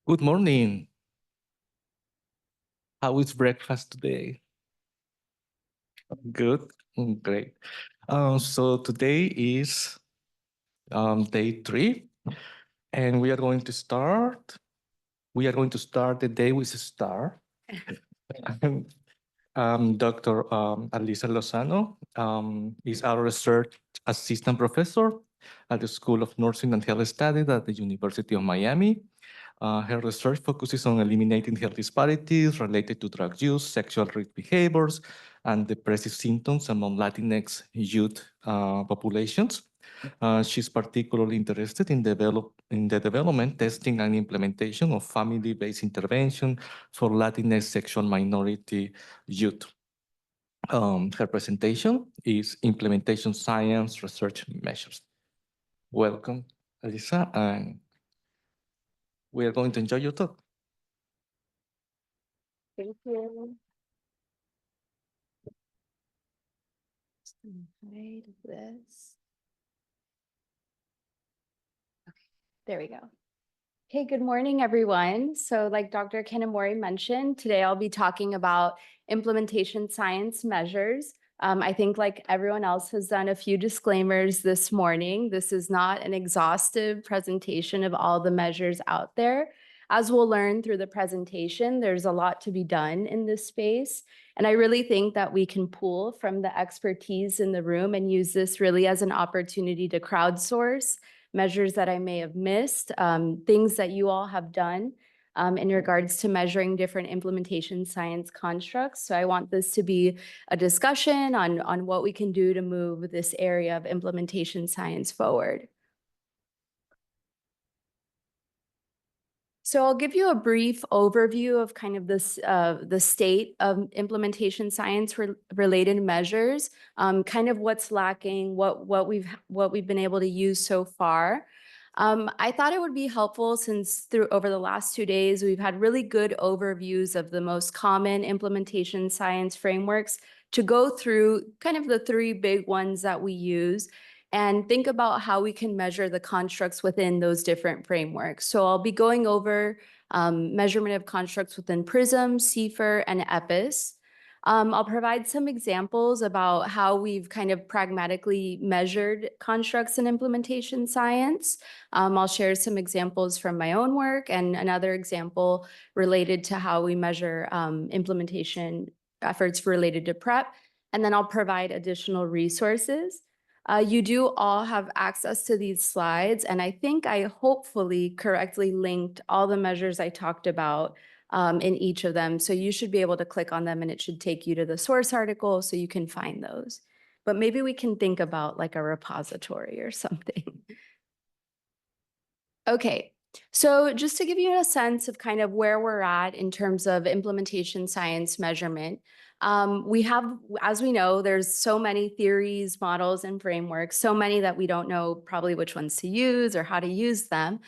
Good morning. How is breakfast today? Good. Great. So today is day 3, and we are going to start. We are going to start the day with a star. Dr. Alyssa Lozano is our research assistant professor at the School of Nursing and Health Studies at the University of Miami. Her research focuses on eliminating health disparities related to drug use, sexual risk behaviors, and depressive symptoms among Latinx youth populations. She's particularly interested in the development, testing, and implementation of family-based intervention for Latinx sexual minority youth. Her presentation is Implementation Science Research Measures. Welcome, Alyssa, and we are going to enjoy your talk. Thank you. Just gonna hide this. Okay, there we go. Hey, good morning, everyone. So like Dr. Kanamori mentioned, today I'll be talking about implementation science measures. I think like everyone else has done a few disclaimers this morning. This is not an exhaustive presentation of all the measures out there. As we'll learn through the presentation, there's a lot to be done in this space. And I really think that we can pull from the expertise in the room and use this really as an opportunity to crowdsource measures that I may have missed, things that you all have done in regards to measuring different implementation science constructs. So I want this to be a discussion on what we can do to move this area of implementation science forward. So I'll give you a brief overview of kind of this, the state of implementation science related measures, kind of what's lacking, what we've been able to use so far. I thought it would be helpful since over the last 2 days, we've had really good overviews of the most common implementation science frameworks to go through kind of the 3 big ones that we use and think about how we can measure the constructs within those different frameworks. So I'll be going over measurement of constructs within PRISM, CFR, and EPIS. I'll provide some examples about how we've kind of pragmatically measured constructs in implementation science. I'll share some examples from my own work and another example related to how we measure implementation efforts related to PrEP. And then I'll provide additional resources. You do all have access to these slides, and I think I hopefully correctly linked all the measures I talked about in each of them. So you should be able to click on them and it should take you to the source article so you can find those. But maybe we can think about like a repository or something. Okay, so just to give you a sense of kind of where we're at in terms of implementation science measurement, we have, as we know, there's so many theories, models, and frameworks, so many that we don't know probably which ones to use or how to use them.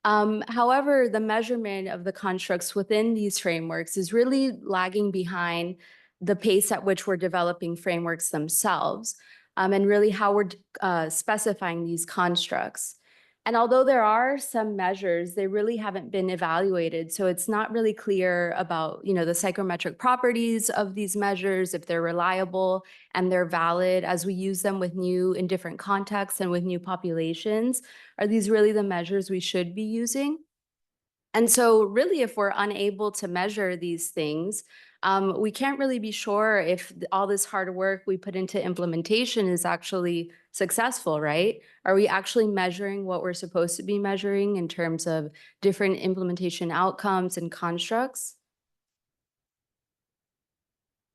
However, the measurement of the constructs within these frameworks is really lagging behind the pace at which we're developing frameworks themselves, and really how we're specifying these constructs. And although there are some measures, they really haven't been evaluated. So it's not really clear about, the psychometric properties of these measures, if they're reliable and they're valid as we use them in different contexts and with new populations. Are these really the measures we should be using? And so really, if we're unable to measure these things, we can't really be sure if all this hard work we put into implementation is actually successful, right? Are we actually measuring what we're supposed to be measuring in terms of different implementation outcomes and constructs?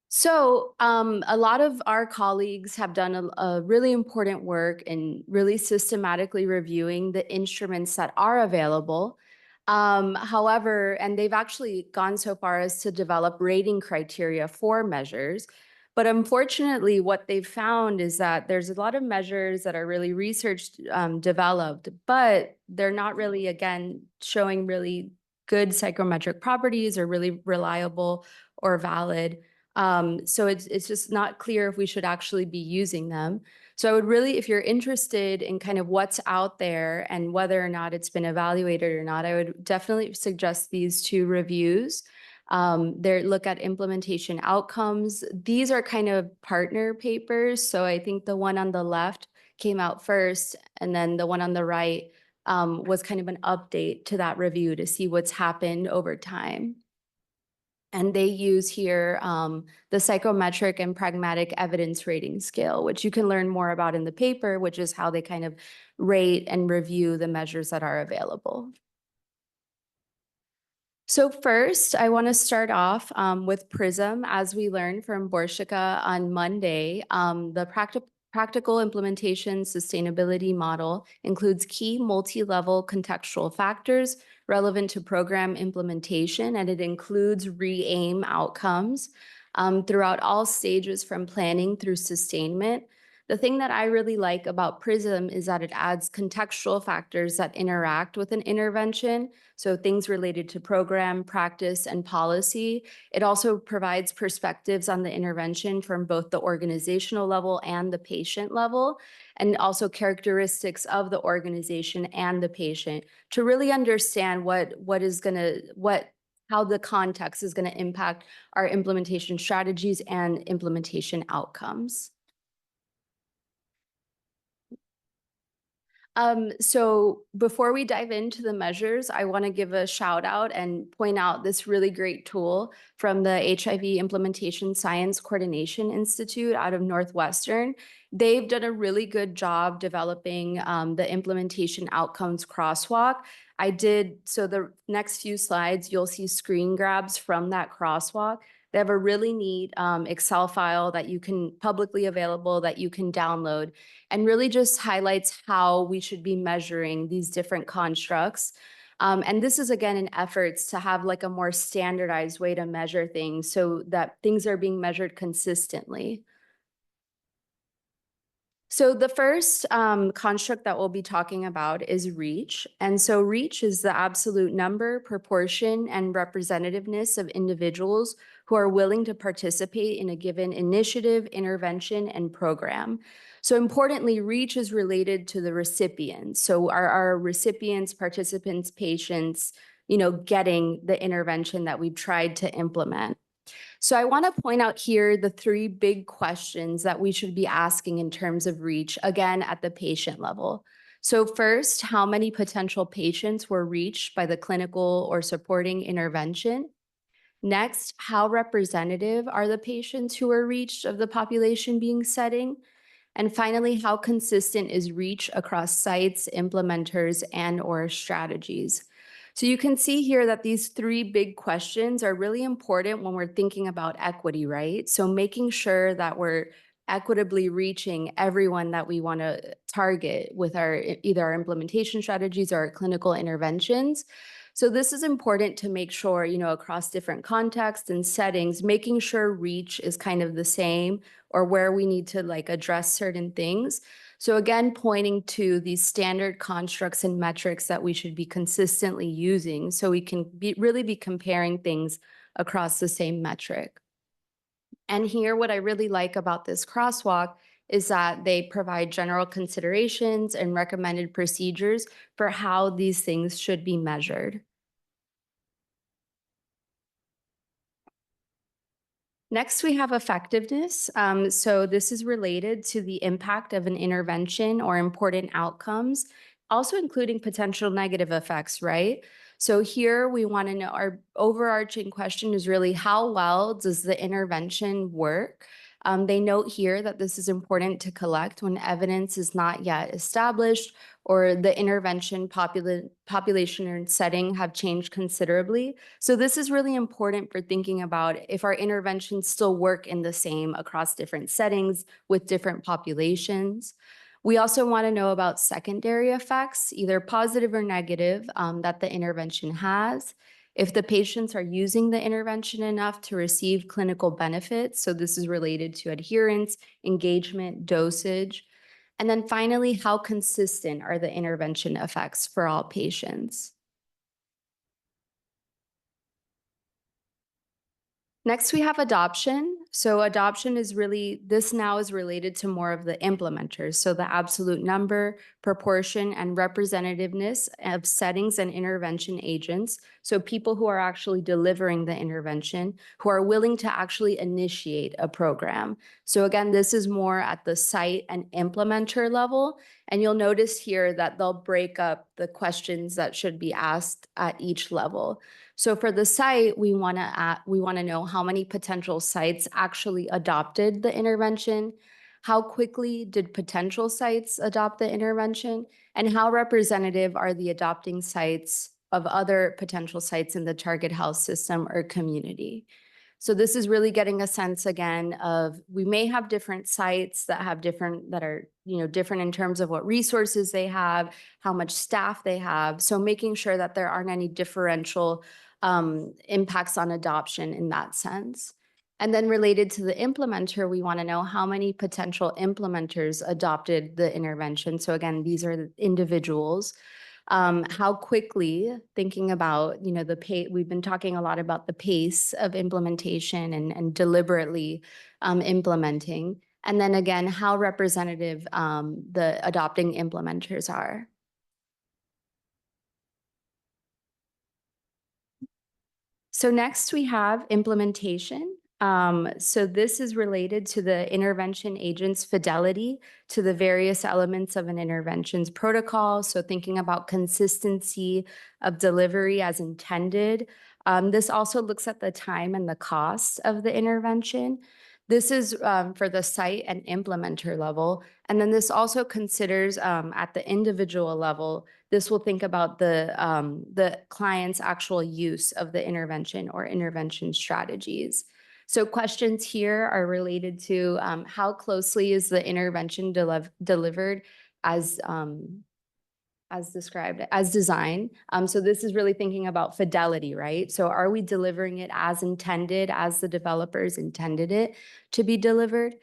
So a lot of our colleagues have done a really important work in really systematically reviewing the instruments that are available. However, and they've actually gone so far as to develop rating criteria for measures. But unfortunately, what they've found is that there's a lot of measures that are really research developed, but they're not really, again, showing really good psychometric properties or really reliable or valid. So it's just not clear if we should actually be using them. So I would really, if you're interested in kind of what's out there and whether or not it's been evaluated or not, I would definitely suggest these two reviews. They look at implementation outcomes. These are kind of partner papers. So I think the one on the left came out first, and then the one on the right was kind of an update to that review to see what's happened over time. And they use here the psychometric and pragmatic evidence rating scale, which you can learn more about in the paper, which is how they kind of rate and review the measures that are available. So first, I want to start off with PRISM. As we learned from Borshika on Monday, the practical implementation sustainability model includes key multi-level contextual factors relevant to program implementation, and it includes re-aim outcomes throughout all stages from planning through sustainment. The thing that I really like about PRISM is that it adds contextual factors that interact with an intervention, so things related to program, practice, and policy. It also provides perspectives on the intervention from both the organizational level and the patient level, and also characteristics of the organization and the patient to really understand how the context is going to impact our implementation strategies and implementation outcomes. So before we dive into the measures, I want to give a shout out and point out this really great tool from the HIV Implementation Science Coordination Institute out of Northwestern. They've done a really good job developing the implementation outcomes crosswalk. So the next few slides, you'll see screen grabs from that crosswalk. They have a really neat Excel file that you can publicly available that you can download, and really just highlights how we should be measuring these different constructs. And this is, again, an efforts to have like a more standardized way to measure things so that things are being measured consistently. So the first construct that we'll be talking about is reach. And so reach is the absolute number, proportion, and representativeness of individuals who are willing to participate in a given initiative, intervention, and program. So importantly, reach is related to the recipients. So are our recipients, participants, patients, getting the intervention that we've tried to implement? So I want to point out here the three big questions that we should be asking in terms of reach, again, at the patient level. So first, how many potential patients were reached by the clinical or supporting intervention? Next, how representative are the patients who were reached of the population being setting? And finally, how consistent is reach across sites, implementers, and/or strategies? So you can see here that these three big questions are really important when we're thinking about equity, right? So making sure that we're equitably reaching everyone that we want to target with either our implementation strategies or our clinical interventions. So this is important to make sure, across different contexts and settings, making sure reach is kind of the same or where we need to address certain things. So again, pointing to these standard constructs and metrics that we should be consistently using so we can really be comparing things across the same metric. And here, what I really like about this crosswalk is that they provide general considerations and recommended procedures for how these things should be measured. Next, we have effectiveness. So this is related to the impact of an intervention or important outcomes, also including potential negative effects, right? So here we want to know, our overarching question is really how well does the intervention work? They note here that this is important to collect when evidence is not yet established or the intervention population and setting have changed considerably. So this is really important for thinking about if our interventions still work in the same across different settings with different populations. We also want to know about secondary effects, either positive or negative, that the intervention has. If the patients are using the intervention enough to receive clinical benefits, so this is related to adherence, engagement, dosage. And then finally, how consistent are the intervention effects for all patients? Next, we have adoption. So adoption is really, this now is related to more of the implementers. So the absolute number, proportion, and representativeness of settings and intervention agents. So people who are actually delivering the intervention, who are willing to actually initiate a program. So again, this is more at the site and implementer level. And you'll notice here that they'll break up the questions that should be asked at each level. So for the site, we want to know how many potential sites actually adopted the intervention, how quickly did potential sites adopt the intervention, and how representative are the adopting sites of other potential sites in the target health system or community. So this is really getting a sense again of, we may have different sites that have that are, different in terms of what resources they have, how much staff they have. So making sure that there aren't any differential impacts on adoption in that sense. And then related to the implementer, we want to know how many potential implementers adopted the intervention. So again, these are the individuals. How quickly, thinking about, the pace, we've been talking a lot about the pace of implementation and deliberately implementing. And then again, how representative the adopting implementers are. So next we have implementation. So this is related to the intervention agent's fidelity to the various elements of an intervention's protocol. So thinking about consistency of delivery as intended. This also looks at the time and the cost of the intervention. This is for the site and implementer level. And then this also considers at the individual level, this will think about the client's actual use of the intervention or intervention strategies. So questions here are related to how closely is the intervention delivered as described, as designed. So this is really thinking about fidelity, right? So are we delivering it as intended, as the developers intended it to be delivered?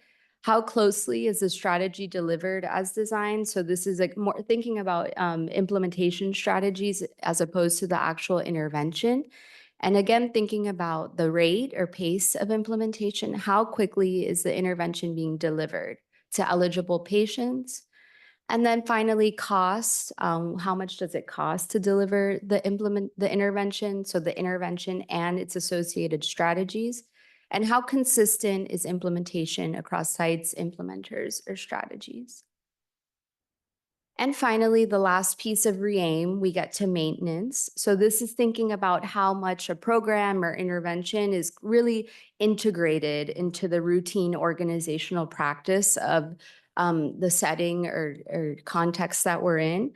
How closely is the strategy delivered as designed? So this is like more thinking about implementation strategies as opposed to the actual intervention. And again, thinking about the rate or pace of implementation, how quickly is the intervention being delivered to eligible patients? And then finally, cost. How much does it cost to deliver the intervention? So the intervention and its associated strategies. And how consistent is implementation across sites, implementers, or strategies? And finally, the last piece of re-aim, we get to maintenance. So this is thinking about how much a program or intervention is really integrated into the routine organizational practice of the setting or context that we're in.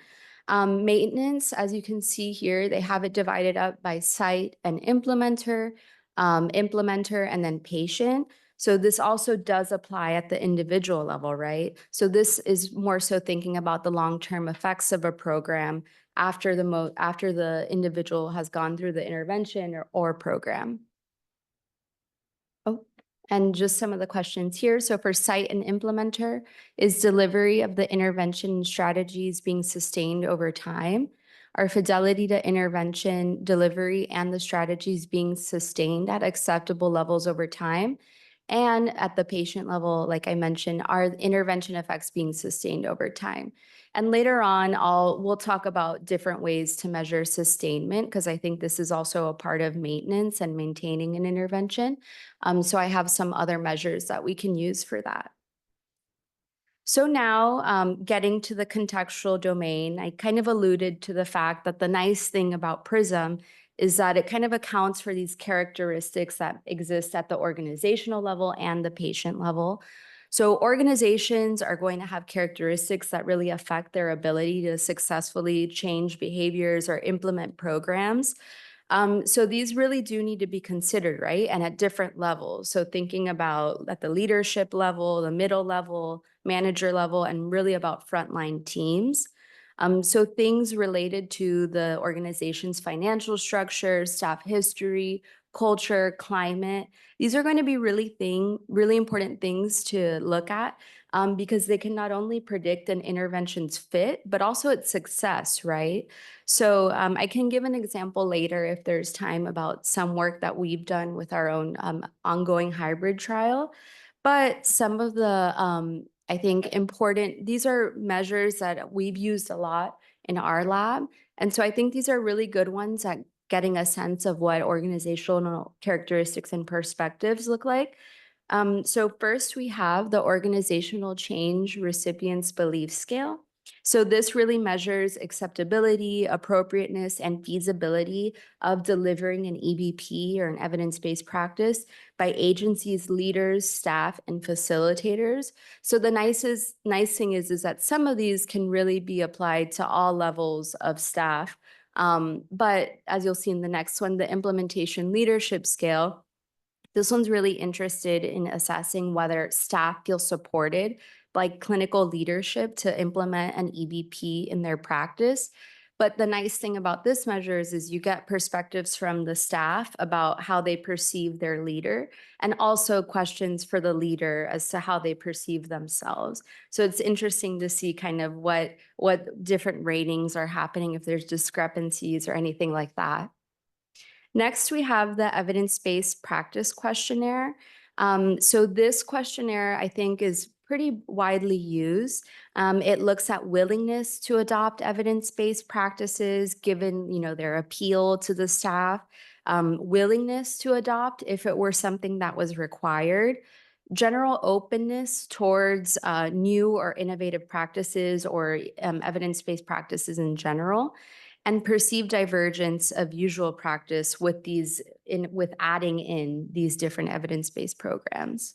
Maintenance, as you can see here, they have it divided up by site and implementer, and then patient. So this also does apply at the individual level, right? So this is more so thinking about the long-term effects of a program after the individual has gone through the intervention or program. Oh, and just some of the questions here. So for site and implementer, is delivery of the intervention strategies being sustained over time? Are fidelity to intervention delivery and the strategies being sustained at acceptable levels over time? And at the patient level, like I mentioned, are intervention effects being sustained over time? And later on, we'll talk about different ways to measure sustainment, because I think this is also a part of maintenance and maintaining an intervention. So I have some other measures that we can use for that. So now, getting to the contextual domain, I kind of alluded to the fact that the nice thing about PRISM is that it kind of accounts for these characteristics that exist at the organizational level and the patient level. So organizations are going to have characteristics that really affect their ability to successfully change behaviors or implement programs. So these really do need to be considered, right? And at different levels. So thinking about at the leadership level, the middle level, manager level, and really about frontline teams. So things related to the organization's financial structure, staff history, culture, climate. These are going to be really important things to look at because they can not only predict an intervention's fit, but also its success, right? So I can give an example later if there's time about some work that we've done with our own ongoing hybrid trial. But some of the, I think, these are measures that we've used a lot in our lab. And so I think these are really good ones at getting a sense of what organizational characteristics and perspectives look like. So first we have the organizational change recipients belief scale. So this really measures acceptability, appropriateness, and feasibility of delivering an EBP or an evidence-based practice by agencies, leaders, staff, and facilitators. So the nice thing is that some of these can really be applied to all levels of staff. But as you'll see in the next one, the implementation leadership scale, this one's really interested in assessing whether staff feel supported by clinical leadership to implement an EBP in their practice. But the nice thing about this measure is you get perspectives from the staff about how they perceive their leader and also questions for the leader as to how they perceive themselves. So it's interesting to see kind of what different ratings are happening, if there's discrepancies or anything like that. Next, we have the evidence-based practice questionnaire. So this questionnaire, I think, is pretty widely used. It looks at willingness to adopt evidence-based practices given, their appeal to the staff, willingness to adopt if it were something that was required, general openness towards new or innovative practices or evidence-based practices in general, and perceived divergence of usual practice with adding in these different evidence-based programs.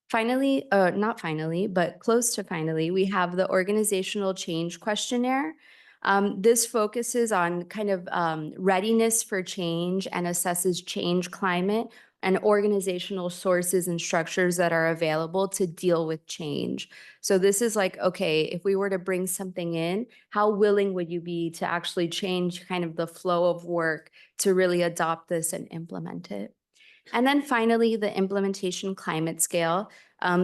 Finally, not finally, but close to finally, we have the organizational change questionnaire. This focuses on kind of readiness for change and assesses change climate and organizational sources and structures that are available to deal with change. So this is like, okay, if we were to bring something in, how willing would you be to actually change kind of the flow of work to really adopt this and implement it? And then finally, the implementation climate scale.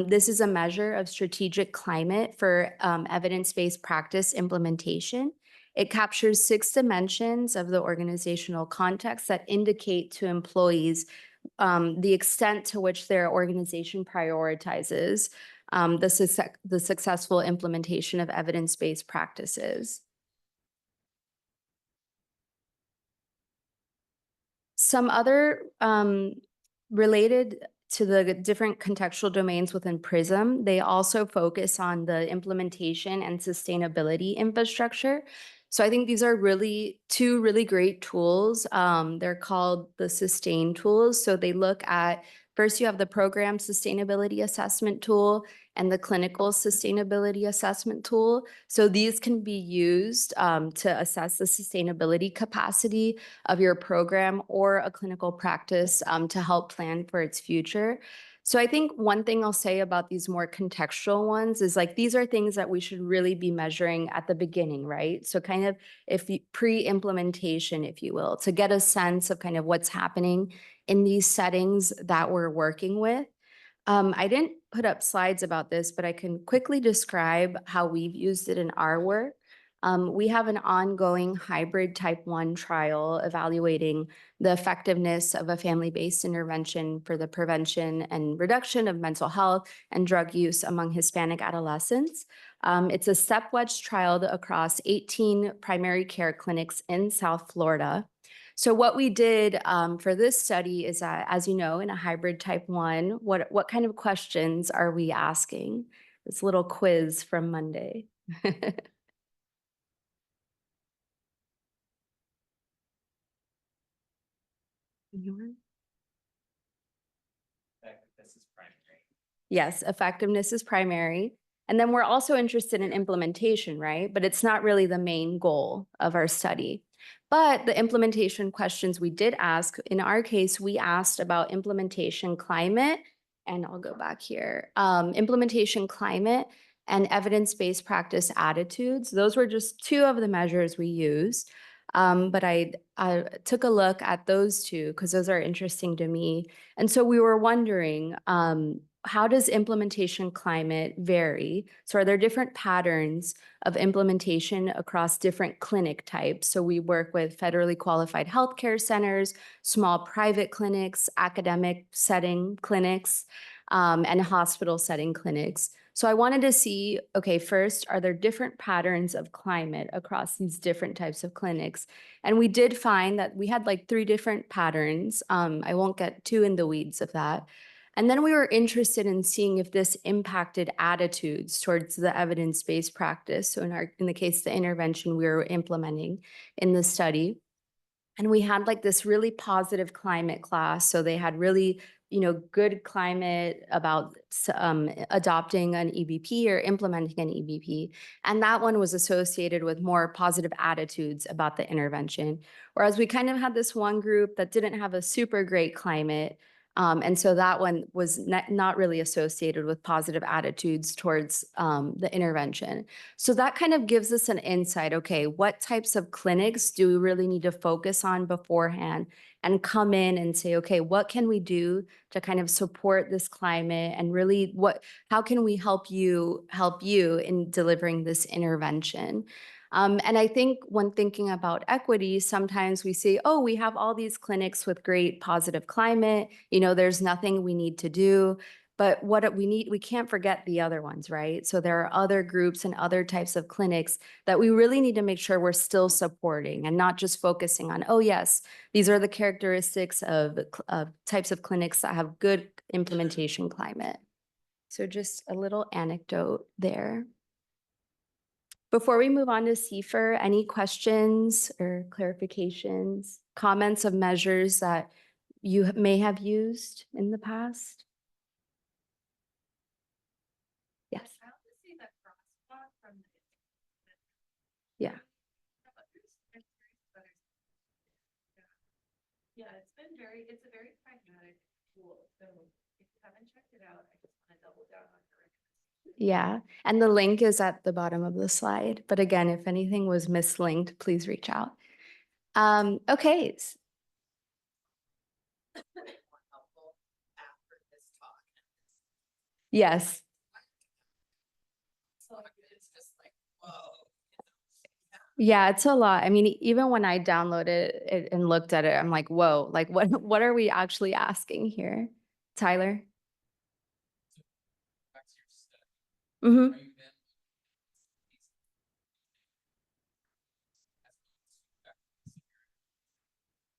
This is a measure of strategic climate for evidence-based practice implementation. It captures 6 dimensions of the organizational context that indicate to employees the extent to which their organization prioritizes the successful implementation of evidence-based practices. Some other related to the different contextual domains within PRISM, they also focus on the implementation and sustainability infrastructure. So I think these are two really great tools. They're called the SUSTAIN tools. So they look at, first you have the program sustainability assessment tool and the clinical sustainability assessment tool. So these can be used to assess the sustainability capacity of your program or a clinical practice to help plan for its future. So I think one thing I'll say about these more contextual ones is like, these are things that we should really be measuring at the beginning, right? So kind of pre-implementation, if you will, to get a sense of kind of what's happening in these settings that we're working with. I didn't put up slides about this, but I can quickly describe how we've used it in our work. We have an ongoing hybrid type 1 trial evaluating the effectiveness of a family-based intervention for the prevention and reduction of mental health and drug use among Hispanic adolescents. It's a step-wedge trial across 18 primary care clinics in South Florida. So what we did for this study is that, as you know, in a hybrid type 1, what kind of questions are we asking? This little quiz from Monday. Yes, effectiveness is primary. And then we're also interested in implementation, right? But it's not really the main goal of our study. But the implementation questions we did ask, in our case, we asked about implementation climate, and I'll go back here, implementation climate and evidence-based practice attitudes. Those were just 2 of the measures we used. But I took a look at those two because those are interesting to me. And so we were wondering, how does implementation climate vary? So are there different patterns of implementation across different clinic types? So we work with federally qualified healthcare centers, small private clinics, academic setting clinics, and hospital setting clinics. So I wanted to see, okay, first, are there different patterns of climate across these different types of clinics? And we did find that we had like 3 different patterns. I won't get too in the weeds of that. And then we were interested in seeing if this impacted attitudes towards the evidence-based practice. So in the case, the intervention we were implementing in the study. And we had like this really positive climate class. So they had really, good climate about adopting an EBP or implementing an EBP. And that one was associated with more positive attitudes about the intervention. Whereas we kind of had this one group that didn't have a super great climate. And so that one was not really associated with positive attitudes towards the intervention. So that kind of gives us an insight, okay, what types of clinics do we really need to focus on beforehand and come in and say, okay, what can we do to kind of support this climate and really how can we help you in delivering this intervention? And I think when thinking about equity, sometimes we say, oh, we have all these clinics with great positive climate, there's nothing we need to do. But what we can't forget the other ones, right? So there are other groups and other types of clinics that we really need to make sure we're still supporting and not just focusing on, oh yes, these are the characteristics of types of clinics that have good implementation climate. So just a little anecdote there. Before we move on to CFIR, any questions or clarifications, comments of measures that you may have used in the past? Yes. Yeah. Yeah, it's a very pragmatic tool. So if you haven't checked it out, I just want to double down on your recommendation. Yeah, and the link is at the bottom of the slide. But again, if anything was mislinked, please reach out. Okay. Yes. It's just like, whoa. Yeah, it's a lot. I mean, even when I downloaded it and looked at it, I'm like, whoa, like what are we actually asking here? Tyler? Mm-hmm.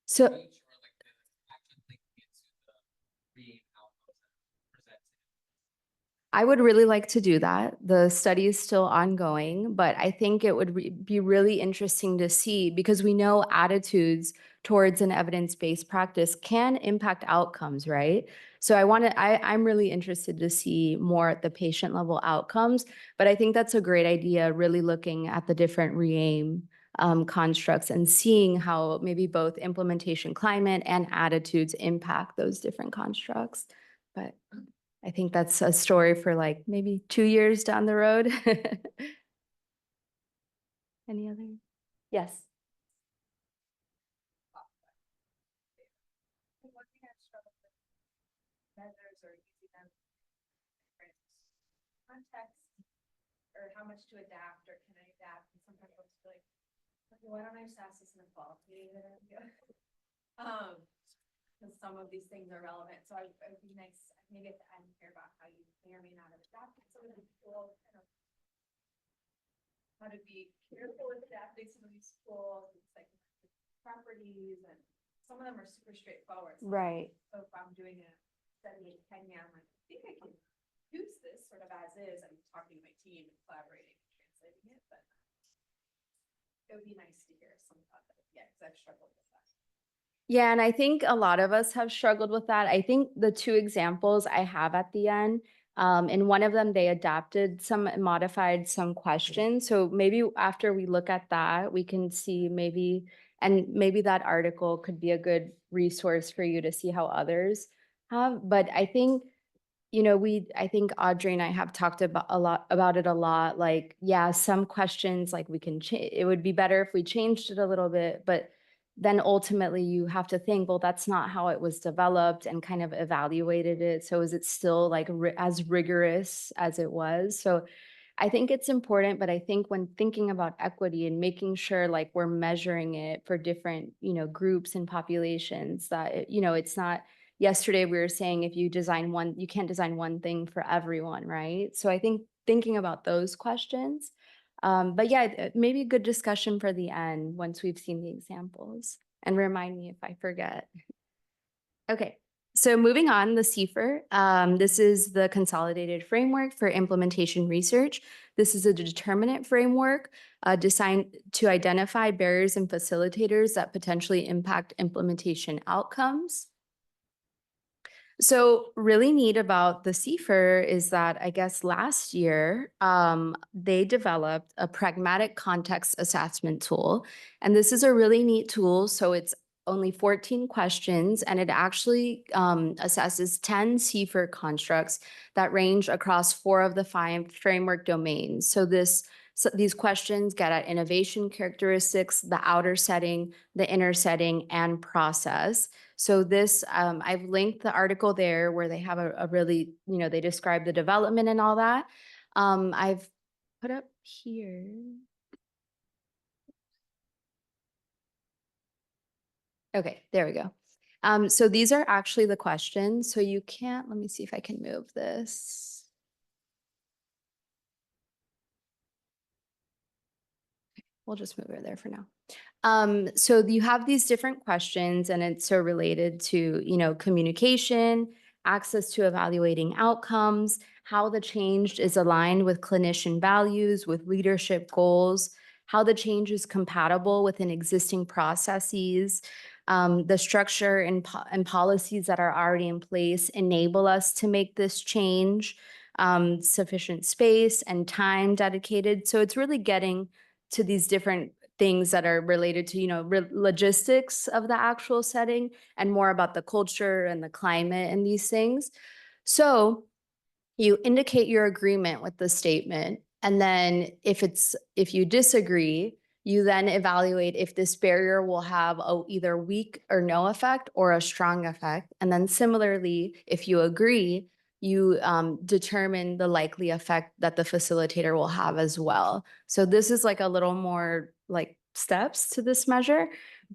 So I would really like to do that. The study is still ongoing, but I think it would be really interesting to see because we know attitudes towards an evidence-based practice can impact outcomes, right? So I'm really interested to see more at the patient level outcomes, but I think that's a great idea, really looking at the different REAIM constructs and seeing how maybe both implementation climate and attitudes impact those different constructs. But I think that's a story for like maybe 2 years down the road. Any other? Yes. One thing I've struggled with measures or using them in context or how much to adapt or can I adapt? And sometimes folks feel like, okay, why don't I just ask this in a fall? Because some of these things are relevant. So it would be nice maybe at the end hear about how you may or may not have adapted some of these tools, kind of how to be careful with adapting some of these tools, like properties, and some of them are super straightforward. Right. So if I'm doing a study in Kenya, I'm like, I think I can use this sort of as is. I'm talking to my team and collaborating and translating it, but it would be nice to hear some of that. Yeah, because I've struggled with that. Yeah, and I think a lot of us have struggled with that. I think the 2 examples I have at the end, in one of them, they adapted some, modified some questions. So maybe after we look at that, we can see maybe that article could be a good resource for you to see how others have. But I think you know, I think Audrey and I have talked about it a lot. Like, yeah, some questions, like we can change, it would be better if we changed it a little bit, but then ultimately you have to think, well, that's not how it was developed, and kind of evaluated it. So is it still like as rigorous as it was? So I think it's important, but I think when thinking about equity and making sure like we're measuring it for different, you know, groups and populations, that, you know, it's not, yesterday we were saying if you design one, you can't design one thing for everyone, right? So I think thinking about those questions, but yeah, maybe a good discussion for the end once we've seen the examples, and remind me if I forget. Okay, so moving on, the CFR. This is the Consolidated Framework for Implementation Research. This is a determinant framework designed to identify barriers and facilitators that potentially impact implementation outcomes. So really neat about the CFR is that I guess last year, they developed a pragmatic context assessment tool. And this is a really neat tool. So it's only 14 questions, and it actually assesses 10 CFR constructs that range across 4 of the 5 framework domains. So these questions get at innovation characteristics, the outer setting, the inner setting, and process. So this, I've linked the article there where they have a really, you know, they describe the development and all that. I've put up here. Okay, there we go. So these are actually the questions. So you can't, let me see if I can move this. We'll just move it there for now. So you have these different questions, and it's so related to, you know, communication, access to evaluating outcomes, how the change is aligned with clinician values, with leadership goals, how the change is compatible within existing processes, the structure and policies that are already in place enable us to make this change, sufficient space and time dedicated. So it's really getting to these different things that are related to, you know, logistics of the actual setting, and more about the culture and the climate and these things. So you indicate your agreement with the statement, and then if you disagree, you then evaluate if this barrier will have a either weak or no effect or a strong effect. And then similarly, if you agree, you determine the likely effect that the facilitator will have as well. So this is like a little more like steps to this measure,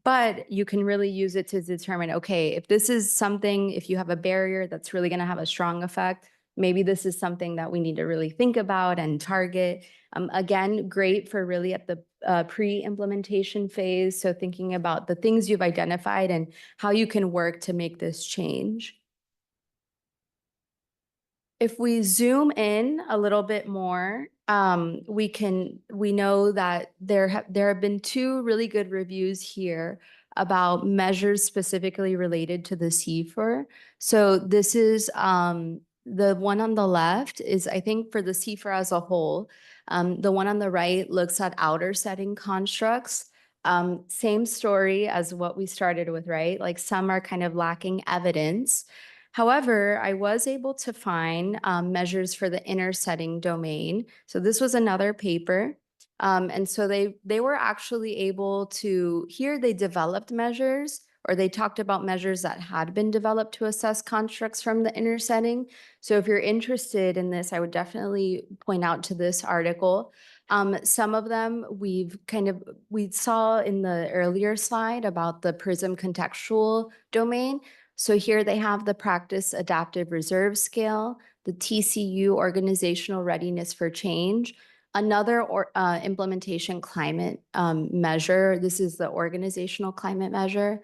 but you can really use it to determine, okay, if this is something, if you have a barrier that's really going to have a strong effect, maybe this is something that we need to really think about and target. Again, great for really at the pre-implementation phase. So thinking about the things you've identified and how you can work to make this change. If we zoom in a little bit more, we know that there have been 2 really good reviews here about measures specifically related to the CFR. So this is the one on the left is, I think, for the CFR as a whole. The one on the right looks at outer setting constructs. Same story as what we started with, right? Like some are kind of lacking evidence. However, I was able to find measures for the inner setting domain. So this was another paper. And so they were actually able to, here they developed measures, or they talked about measures that had been developed to assess constructs from the inner setting. So if you're interested in this, I would definitely point out to this article. Some of them we saw in the earlier slide about the PRISM contextual domain. So here they have the Practice Adaptive Reserve Scale, the TCU Organizational Readiness for Change, another implementation climate measure. This is the organizational climate measure.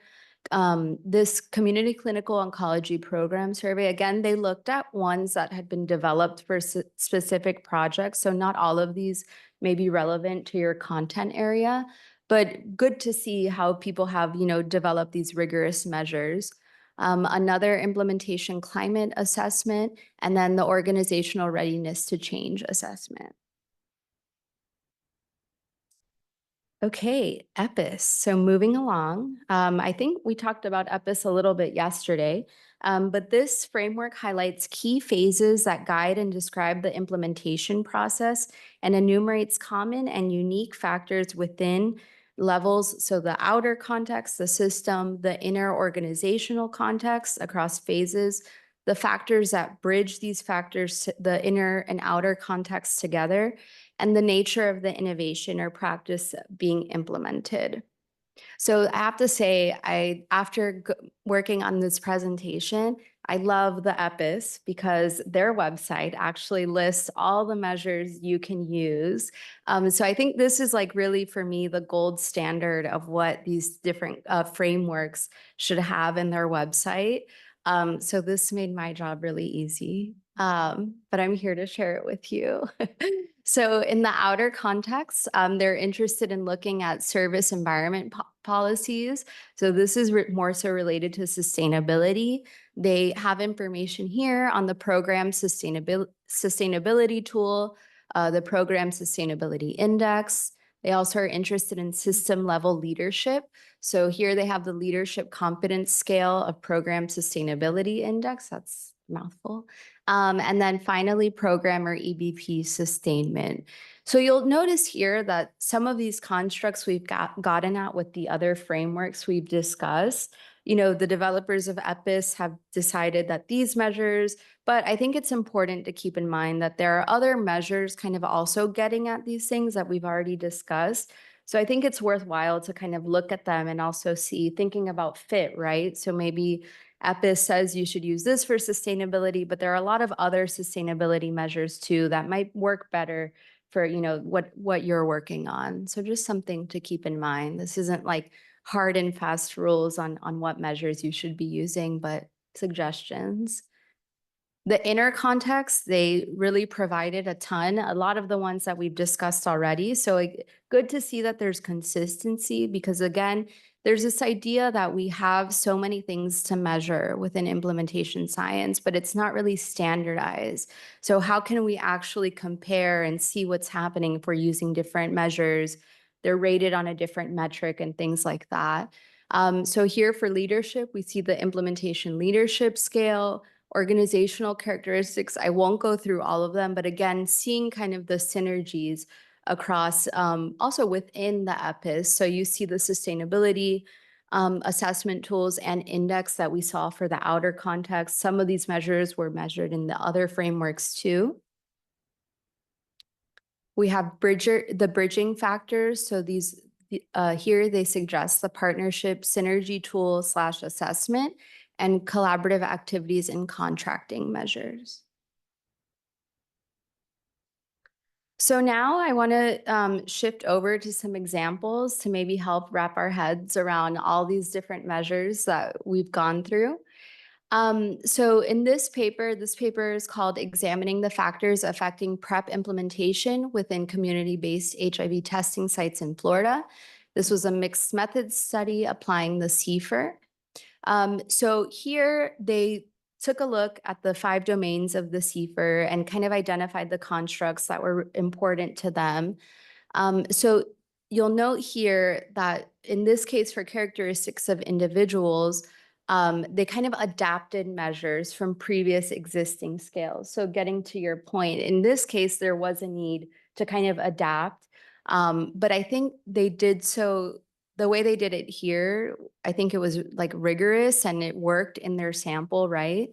This community clinical oncology program survey, again, they looked at ones that had been developed for specific projects. So not all of these may be relevant to your content area, but good to see how people have, you know, developed these rigorous measures. Another implementation climate assessment, and then the organizational readiness to change assessment. Okay, EPIS. So moving along, I think we talked about EPIS a little bit yesterday, but this framework highlights key phases that guide and describe the implementation process and enumerates common and unique factors within levels. So the outer context, the system, the inner organizational context across phases, the factors that bridge these factors, the inner and outer context together, and the nature of the innovation or practice being implemented. So I have to say, after working on this presentation, I love the EPIS because their website actually lists all the measures you can use. So I think this is like really for me the gold standard of what these different frameworks should have in their website. So this made my job really easy, but I'm here to share it with you. So in the outer context, they're interested in looking at service environment policies. So this is more so related to sustainability. They have information here on the program sustainability tool, the program sustainability index. They also are interested in system level leadership. So here they have the leadership confidence scale of program sustainability index. That's a mouthful. And then finally, program or EBP sustainment. So you'll notice here that some of these constructs we've gotten at with the other frameworks we've discussed. You know, the developers of EPIS have decided that these measures, but I think it's important to keep in mind that there are other measures kind of also getting at these things that we've already discussed. So I think it's worthwhile to kind of look at them and also see, thinking about fit, right? So maybe EPIS says you should use this for sustainability, but there are a lot of other sustainability measures too that might work better for, you know, what you're working on. So just something to keep in mind. This isn't like hard and fast rules on what measures you should be using, but suggestions. The inner context, they really provided a lot of the ones that we've discussed already. So good to see that there's consistency because again, there's this idea that we have so many things to measure within implementation science, but it's not really standardized. So how can we actually compare and see what's happening if we're using different measures? They're rated on a different metric and things like that. So here for leadership, we see the implementation leadership scale, organizational characteristics. I won't go through all of them, but again, seeing kind of the synergies across also within the EPIS. So you see the sustainability assessment tools and index that we saw for the outer context. Some of these measures were measured in the other frameworks too. We have the bridging factors. So these here they suggest the partnership synergy tool / assessment and collaborative activities and contracting measures. So now I want to shift over to some examples to maybe help wrap our heads around all these different measures that we've gone through. So in this paper is called Examining the Factors Affecting PrEP Implementation Within Community-Based HIV Testing Sites in Florida. This was a mixed methods study applying the CFR. So here they took a look at the 5 domains of the CFR and kind of identified the constructs that were important to them. So you'll note here that in this case for characteristics of individuals, they kind of adapted measures from previous existing scales. So getting to your point, in this case, there was a need to kind of adapt. But I think they did so, the way they did it here, I think it was like rigorous and it worked in their sample, right?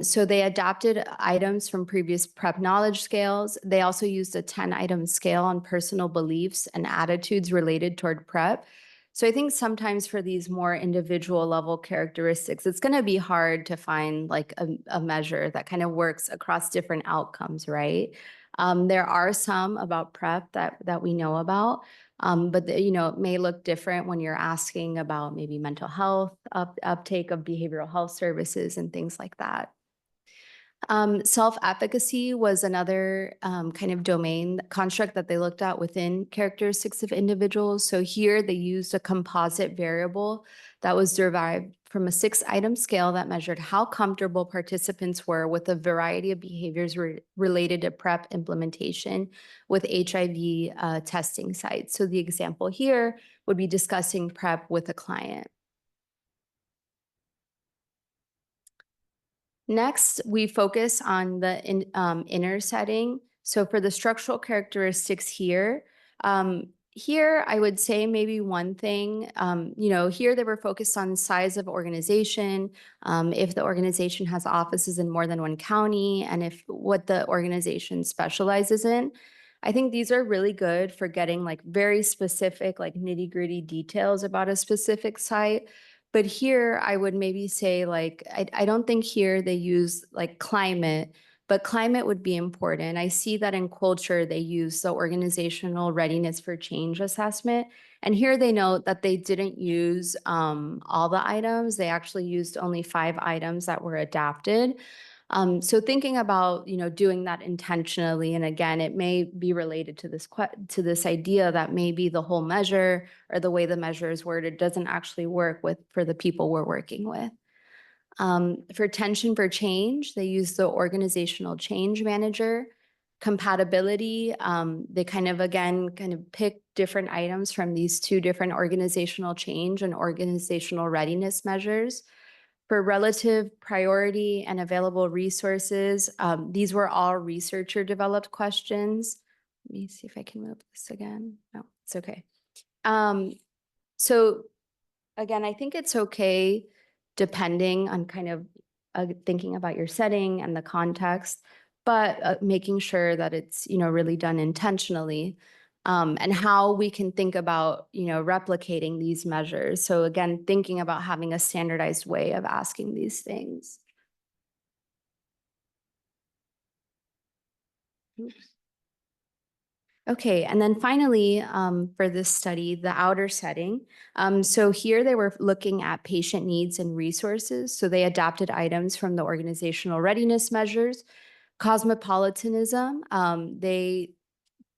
So they adapted items from previous PrEP knowledge scales. They also used a 10-item scale on personal beliefs and attitudes related toward PrEP. So I think sometimes for these more individual level characteristics, it's going to be hard to find like a measure that kind of works across different outcomes, right? There are some about PrEP that we know about, but you know, it may look different when you're asking about maybe mental health, uptake of behavioral health services and things like that. Self-efficacy was another kind of domain construct that they looked at within characteristics of individuals. So here they used a composite variable that was derived from a 6-item scale that measured how comfortable participants were with a variety of behaviors related to PrEP implementation with HIV testing sites. So the example here would be discussing PrEP with a client. Next, we focus on the inner setting. So for the structural characteristics here, here I would say maybe one thing, here they were focused on size of organization, if the organization has offices in more than one county, and if what the organization specializes in. I think these are really good for getting like very specific, like nitty-gritty details about a specific site. But here I would maybe say like, I don't think here they use like climate, but climate would be important. I see that in culture, they use the organizational readiness for change assessment. And here they note that they didn't use all the items. They actually used only 5 items that were adapted. So thinking about, doing that intentionally, and again, it may be related to this idea that maybe the whole measure or the way the measure is worded doesn't actually work for the people we're working with. For tension for change, they use the organizational change manager. Compatibility, they kind of pick different items from these 2 different organizational change and organizational readiness measures. For relative priority and available resources, these were all researcher-developed questions. Let me see if I can move this again. No, it's okay. So again, I think it's okay depending on kind of thinking about your setting and the context, but making sure that it's, really done intentionally. And how we can think about, replicating these measures. So again, thinking about having a standardized way of asking these things. Oops. Okay, and then finally, for this study, the outer setting. So here they were looking at patient needs and resources. So they adapted items from the organizational readiness measures. Cosmopolitanism,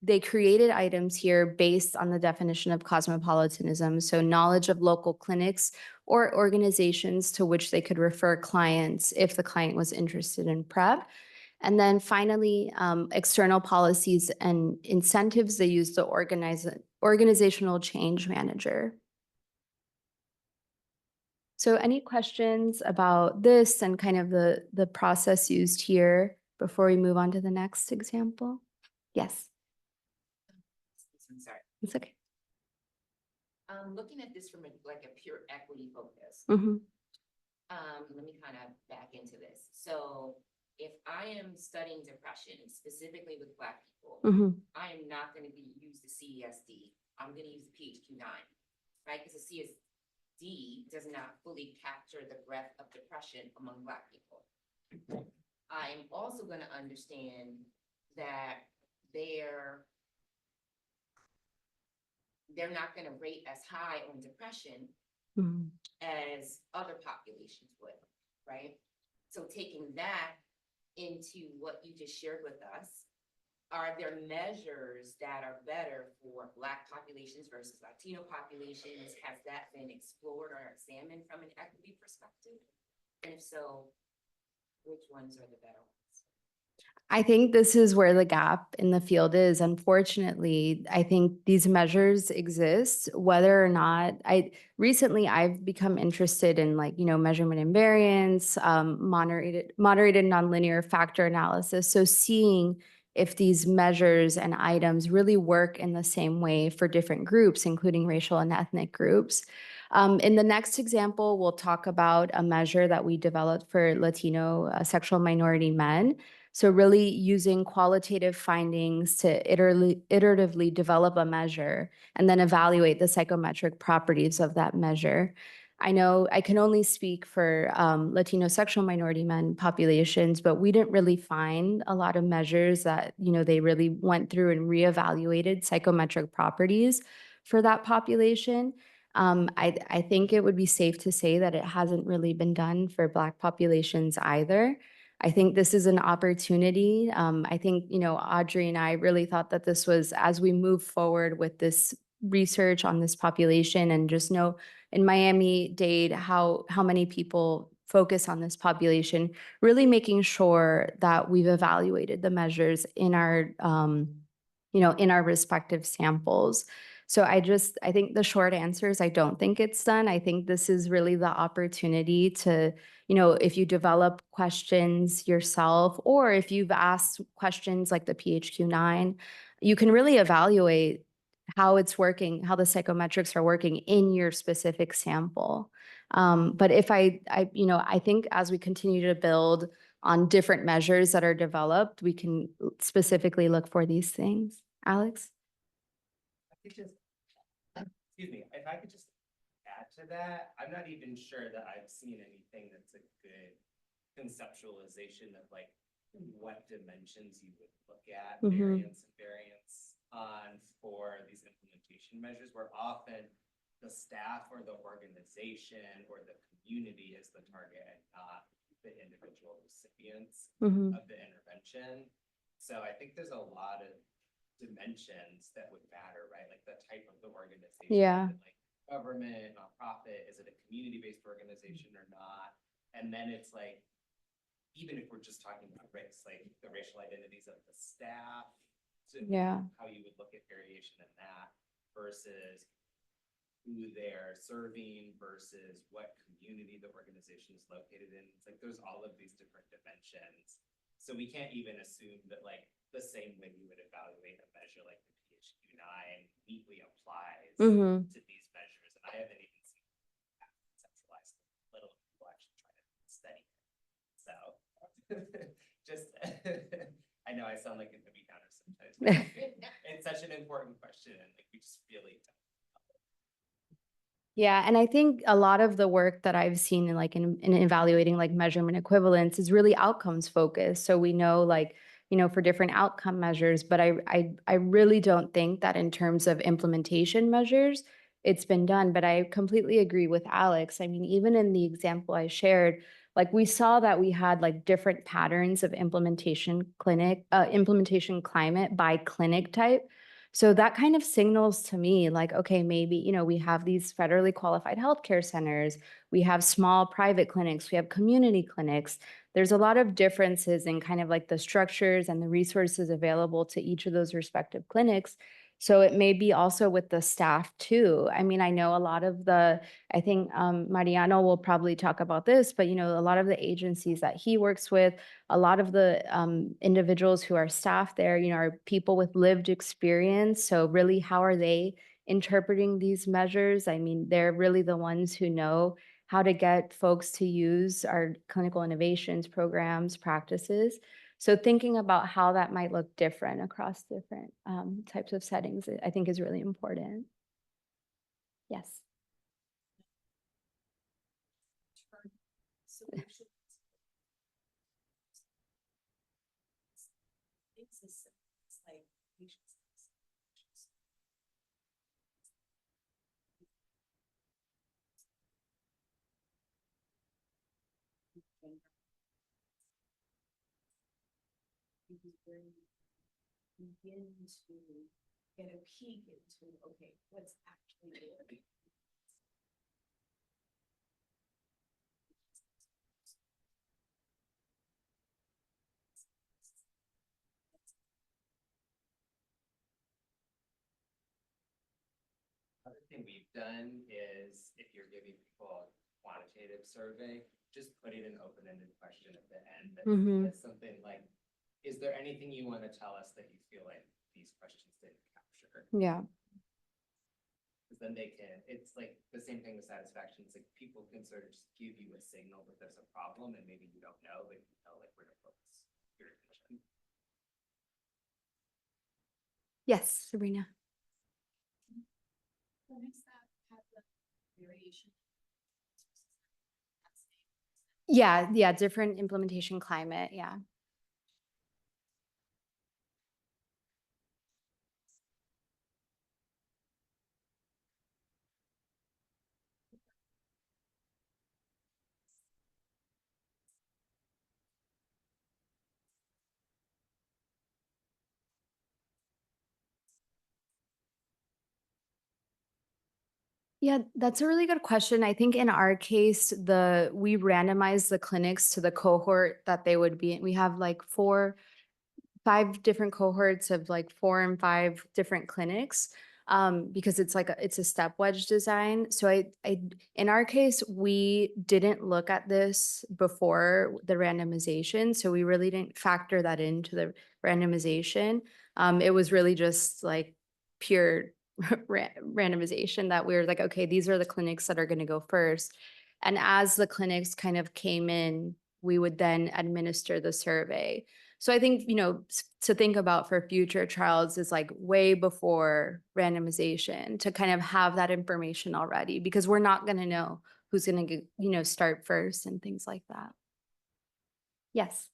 they created items here based on the definition of cosmopolitanism, so knowledge of local clinics or organizations to which they could refer clients if the client was interested in PrEP. And then finally, external policies and incentives, they use the organizational change manager. So any questions about this and kind of the process used here before we move on to the next example? Yes. I'm sorry. It's okay. Looking at this from like a pure equity focus, Mm-hmm. let me kind of back into this. So if I am studying depression, specifically with Black people, Mm-hmm. I am not going to use the CESD. I'm going to use the Ph.D, right? Because the CESD does not fully capture the breadth of depression among Black people. I'm also going to understand that they're not going to rate as high on depression Mm-hmm. as other populations would, right? So taking that into what you just shared with us, are there measures that are better for Black populations versus Latino populations? Has that been explored or examined from an equity perspective? And if so, which ones are the better ones? I think this is where the gap in the field is. Unfortunately, I think these measures exist, whether or not recently I've become interested in measurement invariance, moderated nonlinear factor analysis. So seeing if these measures and items really work in the same way for different groups, including racial and ethnic groups. In the next example, we'll talk about a measure that we developed for Latino sexual minority men. So really using qualitative findings to iteratively develop a measure and then evaluate the psychometric properties of that measure. I know I can only speak for Latino sexual minority men populations, but we didn't really find a lot of measures that, they really went through and reevaluated psychometric properties for that population. I think it would be safe to say that it hasn't really been done for Black populations either. I think this is an opportunity. I think, Audrey and I really thought that this was, as we move forward with this research on this population and just in Miami-Dade, how many people focus on this population, really making sure that we've evaluated the measures in our, in our respective samples. So I think the short answer is I don't think it's done. I think this is really the opportunity to, if you develop questions yourself, or if you've asked questions like the PHQ-9, you can really evaluate how it's working, how the psychometrics are working in your specific sample. But if I think as we continue to build on different measures that are developed, we can specifically look for these things. Alex? Excuse me, if I could just add to that, I'm not even sure that I've seen anything that's a good conceptualization of like what dimensions you would look at variance and variance on for these implementation measures, where often the staff or the organization or the community is the target and not the individual recipients of the intervention. So I think there's a lot of dimensions that would matter, right? Like the type of the organization. Yeah. Like government, nonprofit, is it a community-based organization or not? And then it's like, even if we're just talking about race, like the racial identities of the staff, so how you would look at variation in that versus who they're serving versus what community the organization is located in. It's like there's all of these different dimensions. So we can't even assume that like the same way you would evaluate a measure like the PHQ-9 neatly applies to these measures. And I haven't even seen that conceptualized, let alone people actually try to study it. So just, I know I sound like a movie counter sometimes, but it's such an important question, and like we just really don't. Yeah, and I think a lot of the work that I've seen in evaluating like measurement equivalence is really outcomes focused. So we know for different outcome measures, but I really don't think that in terms of implementation measures, it's been done. But I completely agree with Alex. I mean, even in the example I shared, like we saw that we had like different patterns of implementation climate by clinic type. So that kind of signals to me like, okay, maybe, we have these federally qualified healthcare centers, we have small private clinics, we have community clinics. There's a lot of differences in kind of like the structures and the resources available to each of those respective clinics. So it may be also with the staff too. I mean, I know a lot of I think Mariano will probably talk about this, but, a lot of the agencies that he works with, a lot of the individuals who are staff there, are people with lived experience. So really, how are they interpreting these measures? I mean, they're really the ones who know how to get folks to use our clinical innovations programs, practices. So thinking about how that might look different across different types of settings, I think is really important. Yes. It's like patients. Begin to get a peek into, okay, what's actually working. Other thing we've done is if you're giving people a quantitative survey, just putting an open-ended question at the end that says something like, is there anything you want to tell us that you feel like these questions didn't capture? Yeah. Because then it's like the same thing with satisfaction. It's like people can sort of just give you a signal that there's a problem and maybe you don't know, but you know like where to focus your attention. Yes, Sabrina. Yeah, different implementation climate, yeah. Yeah, that's a really good question. I think in our case, we randomized the clinics to the cohort that they would be in. We have like 5 different cohorts of like 4 and 5 different clinics, because it's like it's a step wedge design. So in our case, we didn't look at this before the randomization, so we really didn't factor that into the randomization. It was really just like pure randomization that we were like, okay, these are the clinics that are going to go first. And as the clinics kind of came in, we would then administer the survey. So I think, to think about for future trials is like way before randomization to kind of have that information already, because we're not going to know who's going to, start first and things like that. Yes.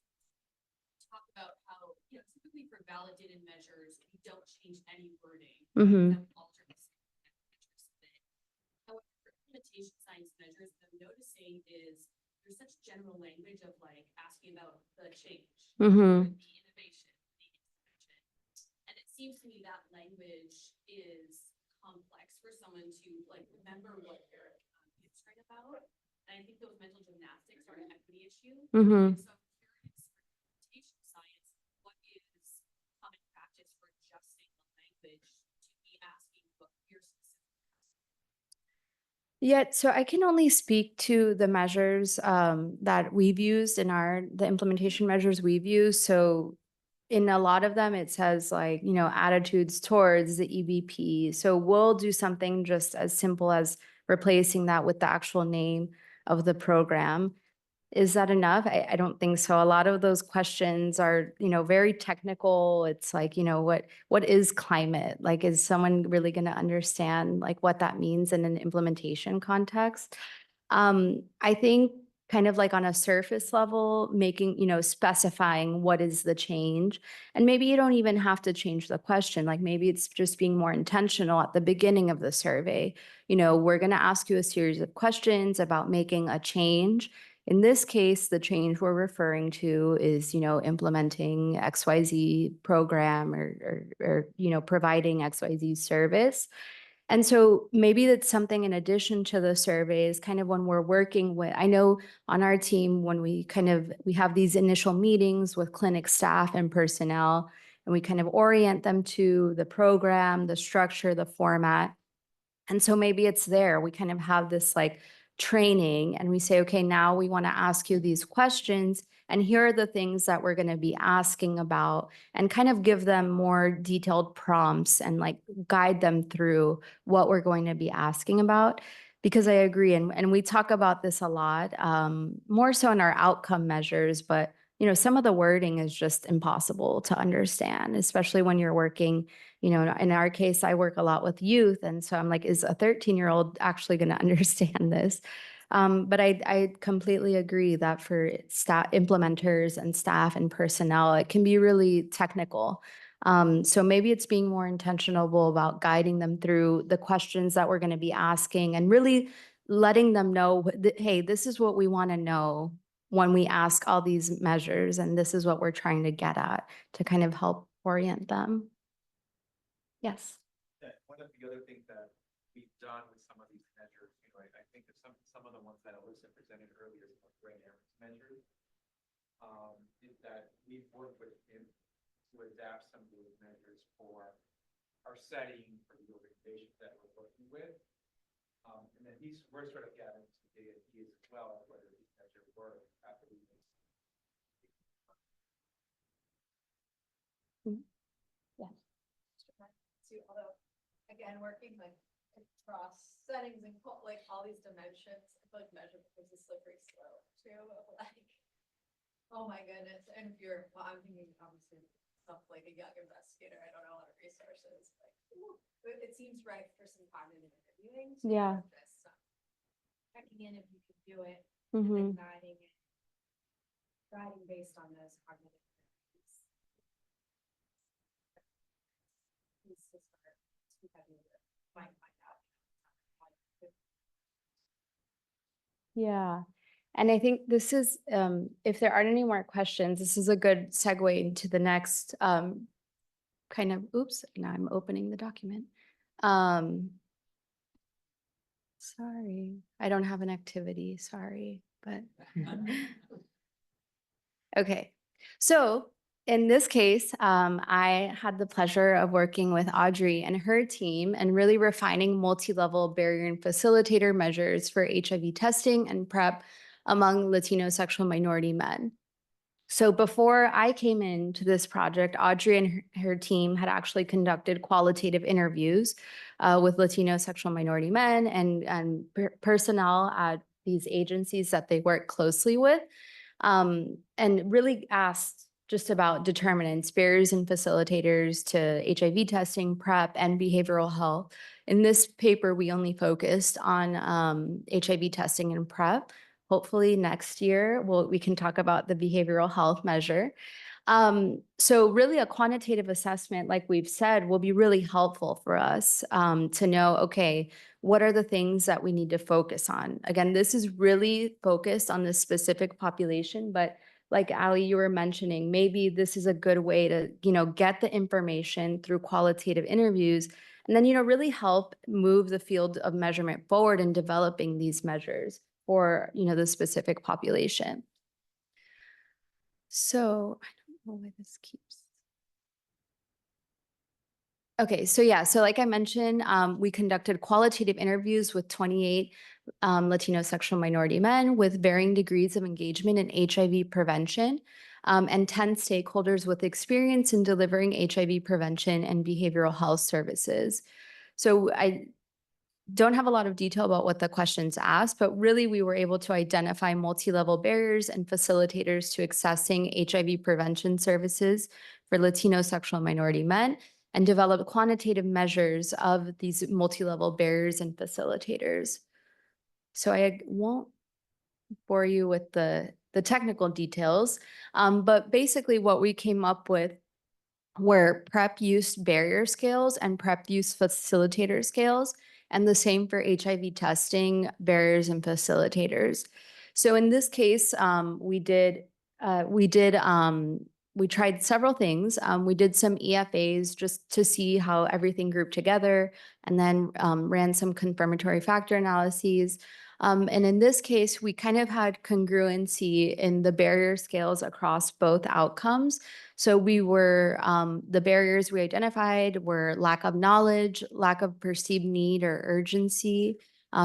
Talk about how, typically for validated measures, you don't change any wording. Mm-hmm. that alters measures a bit. However, for implementation science measures, what I'm noticing is there's such general language of like asking about the change, Mm-hmm. the innovation, the intervention. And it seems to me that language is complex for someone to like remember what they're answering about. And I think those mental gymnastics are an equity issue. Mm-hmm. And so I'm curious for implementation science, what is common practice for adjusting the language to be asking what you're specifically asking? Yeah, so I can only speak to the measures that we've used in the implementation measures we've used. So in a lot of them, it says like, attitudes towards the EBP. So we'll do something just as simple as replacing that with the actual name of the program. Is that enough? I don't think so. A lot of those questions are, very technical. It's like, what is climate? Like, is someone really going to understand like what that means in an implementation context? I think kind of like on a surface level, making, specifying what is the change. And maybe you don't even have to change the question. Like maybe it's just being more intentional at the beginning of the survey. We're going to ask you a series of questions about making a change. In this case, the change we're referring to is, implementing XYZ program or providing XYZ service. And so maybe that's something in addition to the surveys, kind of when we're working with, I know on our team, when we have these initial meetings with clinic staff and personnel, and we kind of orient them to the program, the structure, the format. And so maybe it's there. We kind of have this like training and we say, okay, now we want to ask you these questions. And here are the things that we're going to be asking about, and kind of give them more detailed prompts and like guide them through what we're going to be asking about. Because I agree, and we talk about this a lot, more so in our outcome measures, but some of the wording is just impossible to understand, especially when you're working, in our case, I work a lot with youth. And so I'm like, is a 13-year-old actually going to understand this? But I completely agree that for staff, implementers and staff and personnel, it can be really technical. So maybe it's being more intentional about guiding them through the questions that we're going to be asking and really letting them know, hey, this is what we want to know when we ask all these measures, and this is what we're trying to get at to kind of help orient them. Yes. Yeah, one of the other things that we've done with some of these measures, I think that some of the ones that Alyssa presented earlier, some of the measures, is that we've worked with him to adapt some of those measures for our setting, for the organizations that we're working with. And then we're sort of gathering some data as well, whether these measures work after we make. Yeah. Although, again, working like across settings and like all these dimensions, I feel like measurement is a slippery slope too, of like, oh my goodness. And if I'm thinking obviously stuff like a young investigator, I don't know a lot of resources, like, it seems right for some cognitive interviewing. Yeah. Just checking in if you could do it, Mm-hmm. and then guiding based on those cognitive interviews. Yeah. And I think this is, if there aren't any more questions, this is a good segue into the next kind of, oops, now I'm opening the document. Sorry, I don't have an activity, sorry, but. Okay, so in this case, I had the pleasure of working with Audrey and her team and really refining multi-level barrier and facilitator measures for HIV testing and PrEP among Latino sexual minority men. So before I came into this project, Audrey and her team had actually conducted qualitative interviews with Latino sexual minority men and personnel at these agencies that they work closely with, and really asked just about determinants, barriers and facilitators to HIV testing, PrEP, and behavioral health. In this paper, we only focused on HIV testing and PrEP. Hopefully next year, we can talk about the behavioral health measure. So really a quantitative assessment, like we've said, will be really helpful for us to know, okay, what are the things that we need to focus on? Again, this is really focused on this specific population, but like Ali, you were mentioning, maybe this is a good way to, get the information through qualitative interviews and then, really help move the field of measurement forward in developing these measures for, the specific population. So I don't know why this keeps. Okay, so yeah, so like I mentioned, we conducted qualitative interviews with 28 Latino sexual minority men with varying degrees of engagement in HIV prevention, and 10 stakeholders with experience in delivering HIV prevention and behavioral health services. So I don't have a lot of detail about what the questions asked, but really we were able to identify multi-level barriers and facilitators to accessing HIV prevention services for Latino sexual minority men and develop quantitative measures of these multi-level barriers and facilitators. So I won't bore you with the technical details, but basically what we came up with were PrEP use barrier scales and PrEP use facilitator scales, and the same for HIV testing barriers and facilitators. So in this case, we tried several things. We did some EFAs just to see how everything grouped together, and then ran some confirmatory factor analyses. And in this case, we kind of had congruency in the barrier scales across both outcomes. So the barriers we identified were lack of knowledge, lack of perceived need or urgency,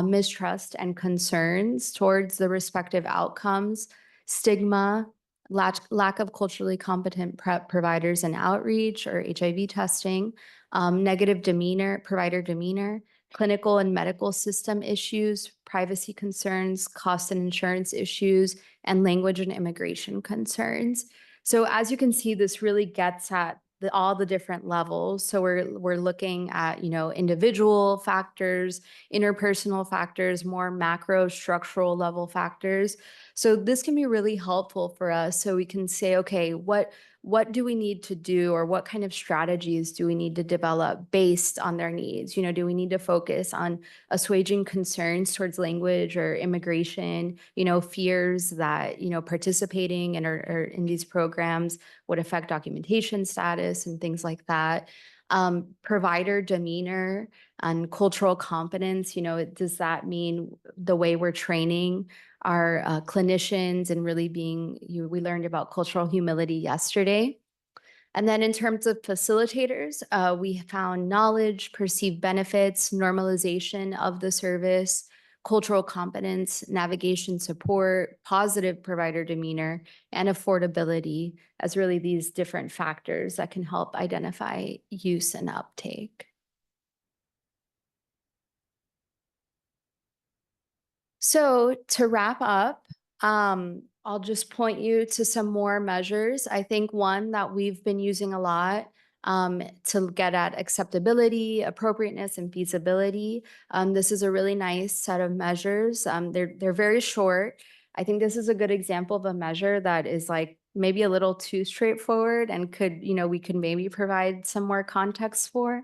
mistrust and concerns towards the respective outcomes, stigma, lack of culturally competent PrEP providers and outreach or HIV testing, negative demeanor, provider demeanor, clinical and medical system issues, privacy concerns, cost and insurance issues, and language and immigration concerns. So as you can see, this really gets at all the different levels. So we're looking at, individual factors, interpersonal factors, more macro structural level factors. So this can be really helpful for us. So we can say, okay, what do we need to do, or what kind of strategies do we need to develop based on their needs? Do we need to focus on assuaging concerns towards language or immigration, fears that, participating in or in these programs would affect documentation status and things like that. Provider demeanor and cultural competence, does that mean the way we're training our clinicians and really we learned about cultural humility yesterday. And then in terms of facilitators, we found knowledge, perceived benefits, normalization of the service, cultural competence, navigation support, positive provider demeanor, and affordability as really these different factors that can help identify use and uptake. So to wrap up, I'll just point you to some more measures. I think one that we've been using a lot to get at acceptability, appropriateness, and feasibility. This is a really nice set of measures. They're very short. I think this is a good example of a measure that is like maybe a little too straightforward and we could maybe provide some more context for.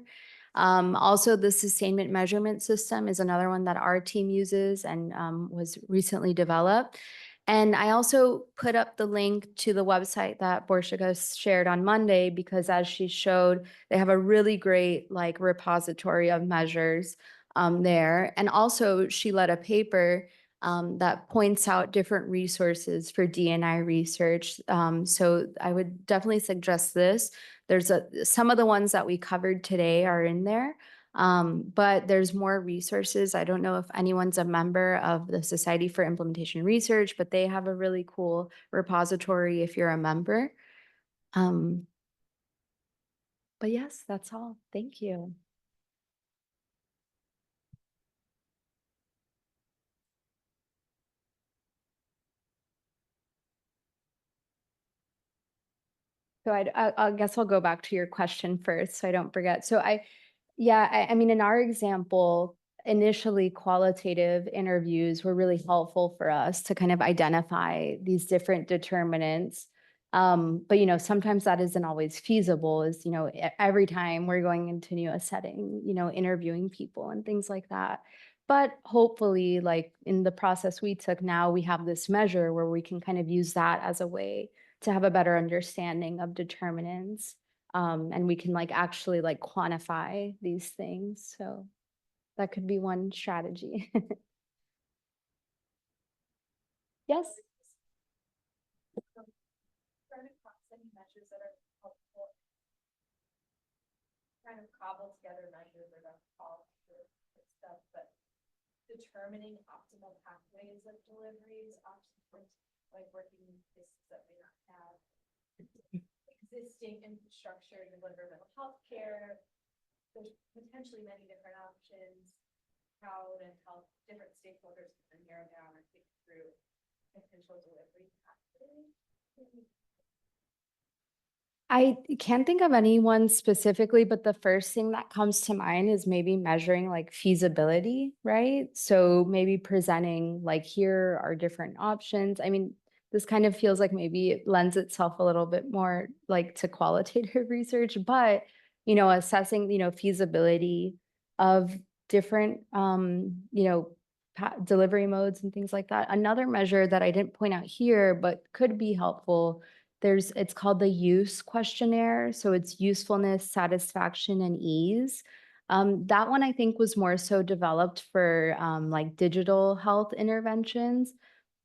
Also, the sustainment measurement system is another one that our team uses and was recently developed. And I also put up the link to the website that Borshika shared on Monday, because as she showed, they have a really great repository of measures there. And also she led a paper that points out different resources for D&I research. So I would definitely suggest this. There's some of the ones that we covered today are in there, but there's more resources. I don't know if anyone's a member of the Society for Implementation Research, but they have a really cool repository if you're a member. But yes, that's all. Thank you. So I guess I'll go back to your question first, so I don't forget. So I mean, in our example, initially qualitative interviews were really helpful for us to kind of identify these different determinants. But sometimes that isn't always feasible, is every time we're going into a setting, interviewing people and things like that. But hopefully, like in the process we took now, we have this measure where we can kind of use that as a way to have a better understanding of determinants. And we can actually quantify these things. So that could be one strategy. Yes. Any measures that are helpful, kind of cobble together measures or that's all stuff, but determining optimal pathways of deliveries, options like working in places that may not have existing infrastructure to deliver mental health care. There's potentially many different options. How to help different stakeholders can narrow down and think through potential delivery pathways. I can't think of anyone specifically, but the first thing that comes to mind is maybe measuring feasibility, right? So maybe presenting here are different options. I mean, this kind of feels like maybe it lends itself a little bit more to qualitative research, but assessing feasibility of different delivery modes and things like that. Another measure that I didn't point out here, but could be helpful, it's called the use questionnaire. So it's usefulness, satisfaction, and ease. That one I think was more so developed for digital health interventions,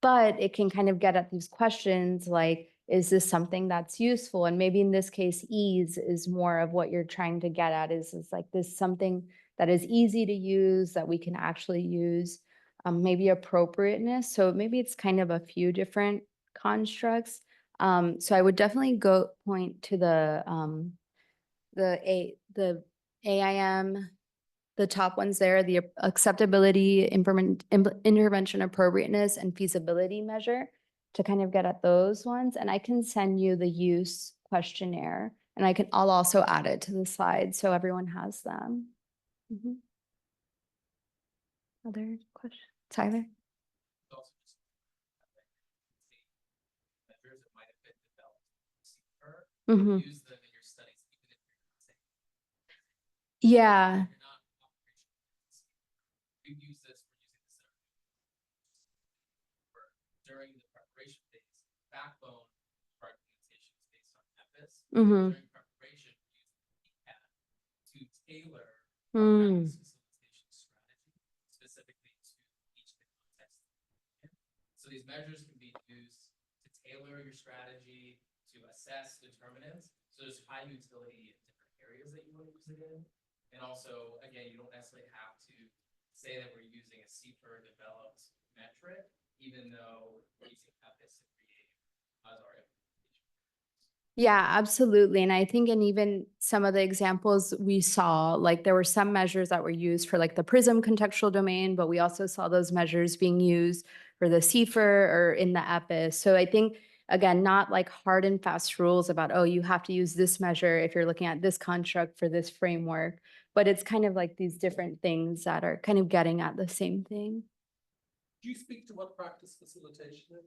but it can kind of get at these questions like, is this something that's useful? And maybe in this case, ease is more of what you're trying to get at, is this something that is easy to use, that we can actually use, maybe appropriateness. So maybe it's kind of a few different constructs. So I would definitely point to the AIM, the top ones there, the acceptability, intervention appropriateness, and feasibility measure, to kind of get at those ones. And I can send you the use questionnaire, and I'll also add it to the slide so everyone has them. Other questions, Tyler? Also just measures that might have been developed use them in your studies, even if you're not saying. Yeah. You're not operational. We use this, we're using this during the preparation phase. Backbone of our implementation is based on EPIS. During preparation, we use PCAT to tailor our practice facilitation strategy specifically to each of the contexts. So these measures can be used to tailor your strategy, to assess determinants. So there's high utility in different areas that you want to use it in. And also, again, you don't necessarily have to say that we're using a CPER developed metric, even though we're using EPIS and create as our implementation. Yeah, absolutely. And I think in even some of the examples we saw, there were some measures that were used for the PRISM contextual domain, but we also saw those measures being used for the CPER or in the EPIS. So I think, again, not hard and fast rules about, oh, you have to use this measure if you're looking at this construct for this framework, but it's kind of these different things that are kind of getting at the same thing. Do you speak to what practice facilitation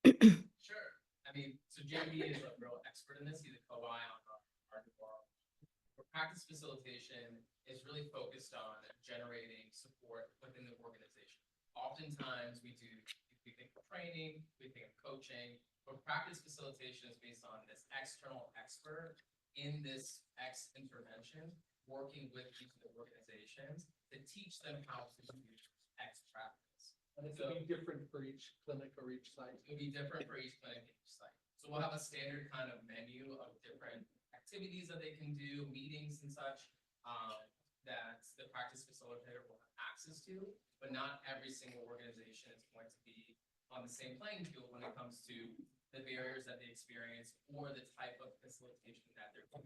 is? Sure. I mean, so JB is a real expert in this. He's a co-I on our department. Practice facilitation is really focused on generating support within the organization. Oftentimes we think of training, we think of coaching, but practice facilitation is based on this external expert in this X intervention, working with each of the organizations to teach them how to do X practice. And it will be different for each clinic or each site. It'll be different for each clinic and each site. So we'll have a standard kind of menu of different activities that they can do, meetings and such, that the practice facilitator will have access to, but not every single organization is going to be on the same playing field when it comes to the barriers that they experience or the type of facilitation that they're doing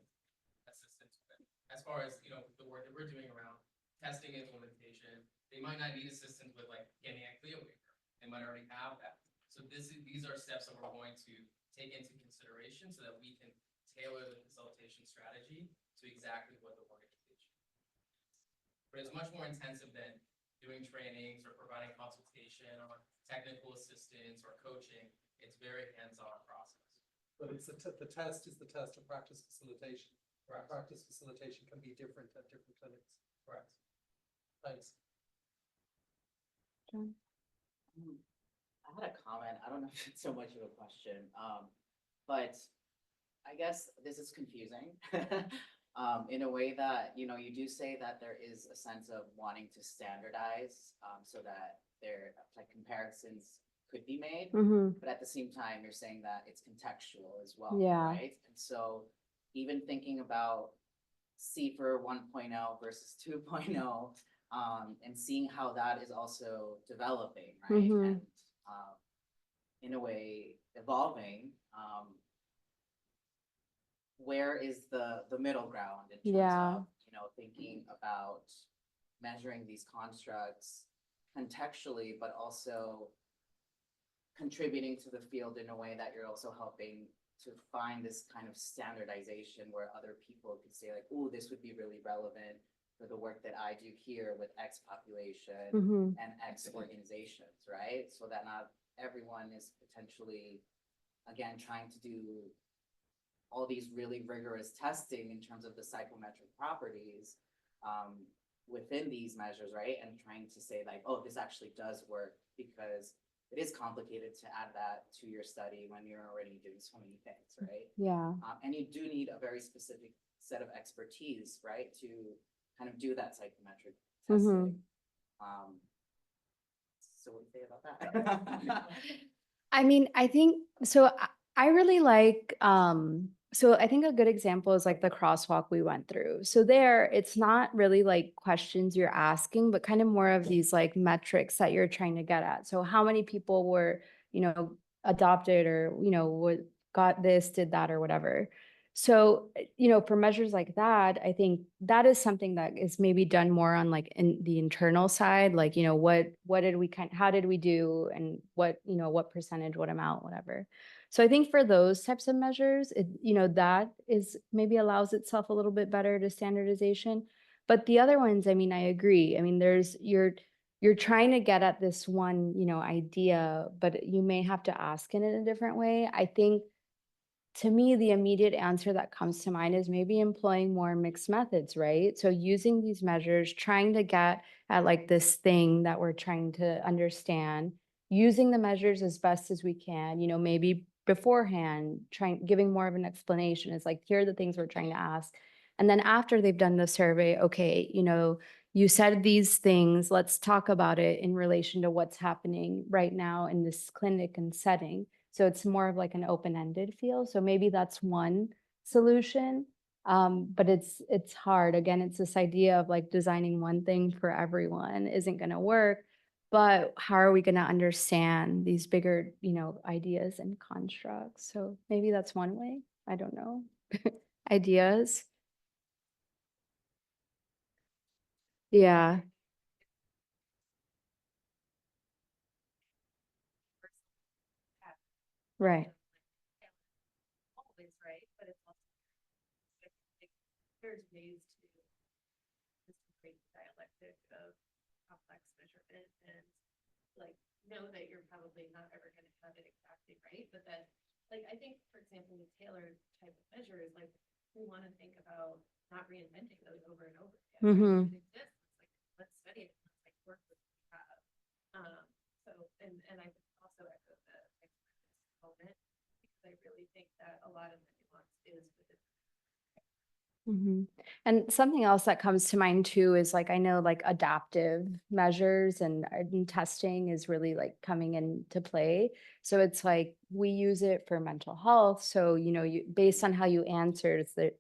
assistance with. As far as, the work that we're doing around testing implementation, they might not need assistance with like getting a CLIA waiver. They might already have that. So these are steps that we're going to take into consideration so that we can tailor the facilitation strategy to exactly what the organization. But it's much more intensive than doing trainings or providing consultation or technical assistance or coaching. It's very hands-on process. But it's the test is the test of practice facilitation. Correct. Practice facilitation can be different at different clinics. Correct. Thanks. I had a comment. I don't know if it's so much of a question, but I guess this is confusing. In a way that, you do say that there is a sense of wanting to standardize, so that there, like, comparisons could be made. Mm-hmm. But at the same time, you're saying that it's contextual as well, Yeah. right? And so even thinking about CFR 1.0 versus 2.0, and seeing how that is also developing, right? Mhm. And in a way, evolving, where is the middle ground in terms Yeah. of, thinking about measuring these constructs contextually, but also contributing to the field in a way that you're also helping to find this kind of standardization where other people could say like, oh, this would be really relevant for the work that I do here with X population Mm-hmm. and X organizations, right? So that not everyone is potentially, again, trying to do all these really rigorous testing in terms of the psychometric properties within these measures, right? And trying to say like, oh, this actually does work, because it is complicated to add that to your study when you're already doing so many things, right? Yeah. And you do need a very specific set of expertise, right, to kind of do that psychometric testing. So what do you say about that? I mean, I think so. I really like, so I think a good example is like the crosswalk we went through. So there, it's not really like questions you're asking, but kind of more of these like metrics that you're trying to get at. So how many people were, adopted or, got this, did that, or whatever. So, for measures like that, I think that is something that is maybe done more on like in the internal side, like, what did we how did we do, and what percentage, what amount, whatever. So I think for those types of measures, that is maybe allows itself a little bit better to standardization. But the other ones, I mean, I agree. I mean, you're trying to get at this one, idea, but you may have to ask it in a different way. I think to me, the immediate answer that comes to mind is maybe employing more mixed methods, right? So using these measures, trying to get at like this thing that we're trying to understand, using the measures as best as we can, maybe beforehand, giving more of an explanation. It's like, here are the things we're trying to ask. And then after they've done the survey, okay, you said these things, let's talk about it in relation to what's happening right now in this clinic and setting. So it's more of like an open-ended feel. So maybe that's one solution. But it's hard. Again, it's this idea of like designing one thing for everyone isn't going to work. But how are we going to understand these bigger, ideas and constructs? So maybe that's one way. I don't know. Ideas. Yeah. Right. Always right, but it's also, there's ways to just create the dialectic of complex measurement and like know that you're probably not ever going to have it exactly right, but then like I think, for example, with tailored type of measures, like we want to think about not reinventing those over and over again. Mhm. Right? It exists. It's like let's study it. Let's like work with what we have. So and I also echo the expertise component, because I really think that a lot of the nuance is within Mhm. And something else that comes to mind too is like, I know like adaptive measures and testing is really like coming into play. So it's like we use it for mental health. So, you based on how you answered, it's the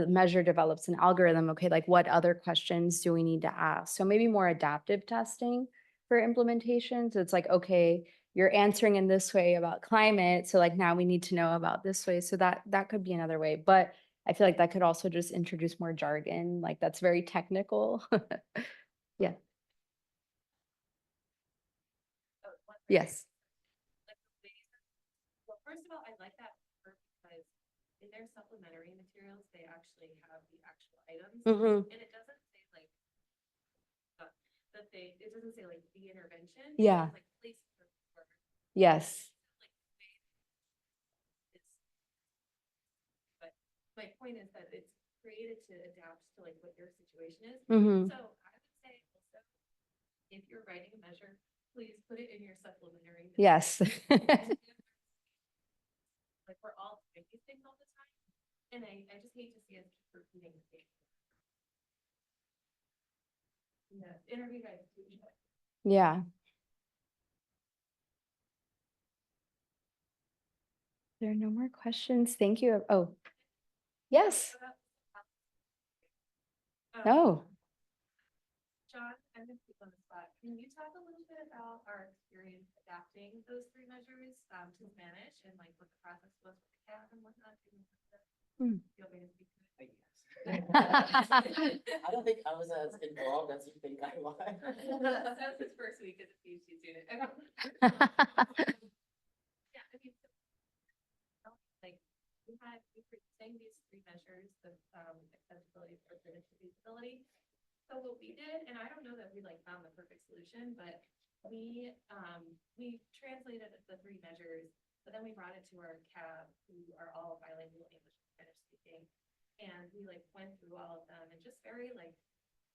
measure develops an algorithm. Okay, like what other questions do we need to ask? So maybe more adaptive testing for implementation. So it's like, okay, you're answering in this way about climate. So like now we need to know about this way. So that could be another way. But I feel like that could also just introduce more jargon, like that's very technical. Yeah, Oh, one thing, yes. like the ways well, first of all, I like that part because in their supplementary materials, they actually have the actual items. Mhm. And it doesn't say like, it doesn't say like the intervention. Yeah. It says, like place for. Yes. Like, it's, but my point is that it's created to adapt to like what your situation is. Mhm. So I would say also, if you're writing a measure, please put it in your supplementary. Yes. Like we're all doing these things all the time. And I just hate to see us keep repeating the same. Yeah, interview guys do that. Yeah. There are no more questions. Thank you. Oh, yes. No. John, I'm gonna keep on the spot. Can you talk a little bit about our experience adapting those three measures to Spanish and like what the process was with the CAP and whatnot? Do you Hmm. want me to speak to it? I don't think I was as involved as you think I was. That's his first week as a PhD student. Yeah, I mean, like, we were saying these three measures of accessibility, openness, and feasibility. So what we did, and I don't know that we like found the perfect solution, but we translated the three measures, but then we brought it to our CAB, who are all bilingual English and Spanish speaking. And we like went through all of them and just very like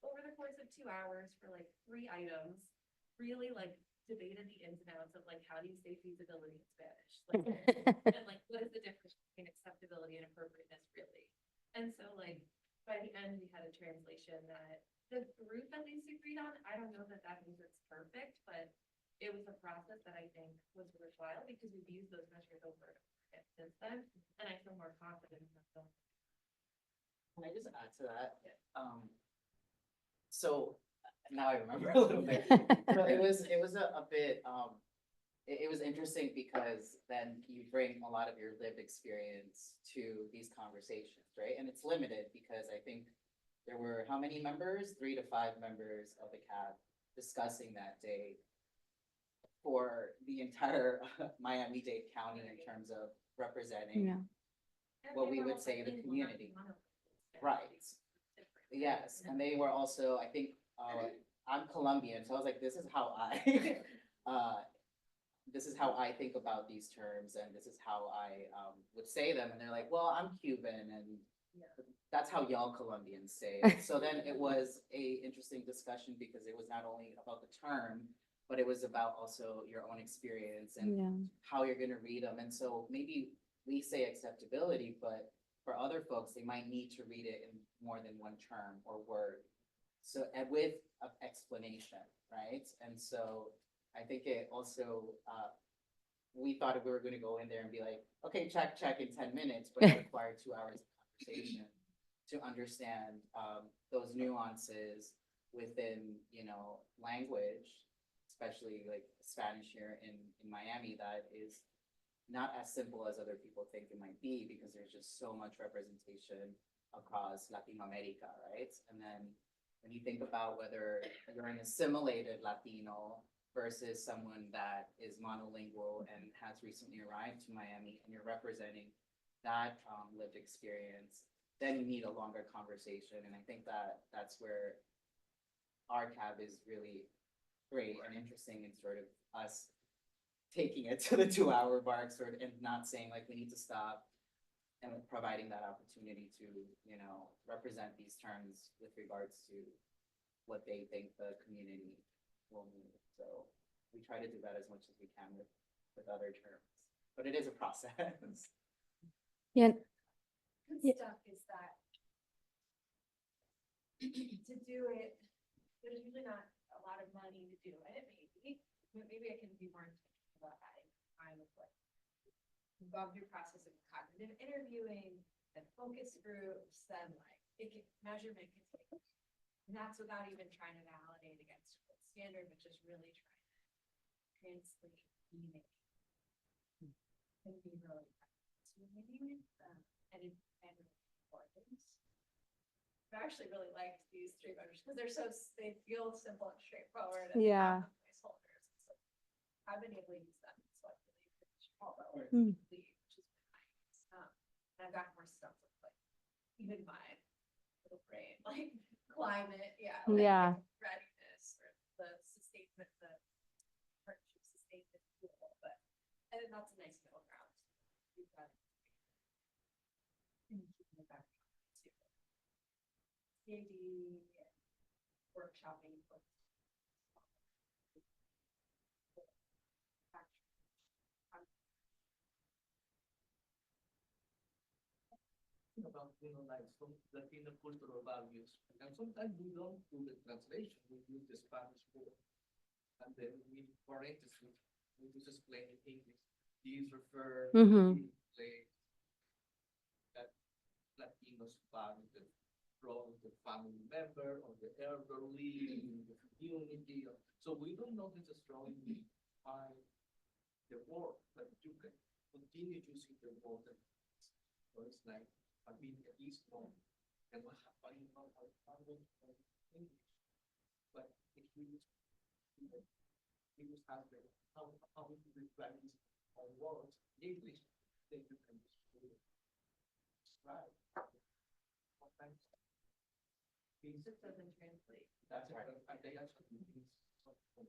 over the course of 2 hours for like 3 items, really like debated the ins and outs of like how do you say feasibility in Spanish? Like, and like what is the difference between acceptability and appropriateness really? And so like by the end we had a translation that the group at least agreed on. I don't know that that means it's perfect, but it was a process that I think was worthwhile because we've used those measures over and since then, and I feel more confident in them. Can I just add to that? So now I remember a little bit. So it was a bit, it was interesting because then you bring a lot of your lived experience to these conversations, right? And it's limited because I think there were how many members? 3 to 5 members of the CAB discussing that day for the entire Miami-Dade County in terms of representing Yeah. what we would say the community. Right. Yes, and they were also, I think, I'm Colombian, so I was like, this is how I, this is how I think about these terms, and this is how I would say them. And they're like, well, I'm Cuban, and that's how y'all Colombians say it. So then it was a interesting discussion because it was not only about the term, but it was about also your own experience and Yeah. how you're gonna read them. And so maybe we say acceptability, but for other folks, they might need to read it in more than one term or word. So, and with an explanation, right? And so I think it also, we thought we were gonna go in there and be like, okay, check in 10 minutes, but it required 2 hours of conversation to understand those nuances within, language, especially like Spanish here in Miami, that is not as simple as other people think it might be because there's just so much representation across Latin America, right? And then when you think about whether you're an assimilated Latino versus someone that is monolingual and has recently arrived to Miami and you're representing that lived experience, then you need a longer conversation. And I think that that's where our CAB is really great and interesting in sort of us taking it to the 2 hour mark sort of, and not saying like we need to stop and providing that opportunity to, represent these terms with regards to what they think the community will need. So we try to do that as much as we can with other terms, but it is a process. Yeah. Good Yeah. stuff is that to do it, there's usually not a lot of money to do it, maybe, but maybe I can be more intentional about adding time with like gone through process of cognitive interviewing, then focus groups, then like measurement can take. And that's without even trying to validate against what standard, but just really trying to translate meaning. And be really fascinating, and important. I actually really liked these three measures because they're they feel simple and straightforward. And Yeah. have the placeholders. So I've been able to use them. So I really appreciate all that work, Mm. which is nice. And I've got more stuff with like even my little brain, like climate, Yeah. readiness or the sustainment, the partnership sustainment tool. But and that's a nice middle ground. We've got in keeping it back to Ph.D. workshopping. About, like some Latino cultural values. And sometimes we don't do the translation, we use the Spanish word. And then we, parentheses, we just explain in English. These refer Mhm. to place that Latinos value from the family member or the elderly in the community. So we don't know necessarily define the word, but you can continue using the word. So it's like, I mean, at least one, and what happened, English, but if we use how we practice our words in English, then you can just describe. Sometimes It doesn't translate. that's right, and they actually use something.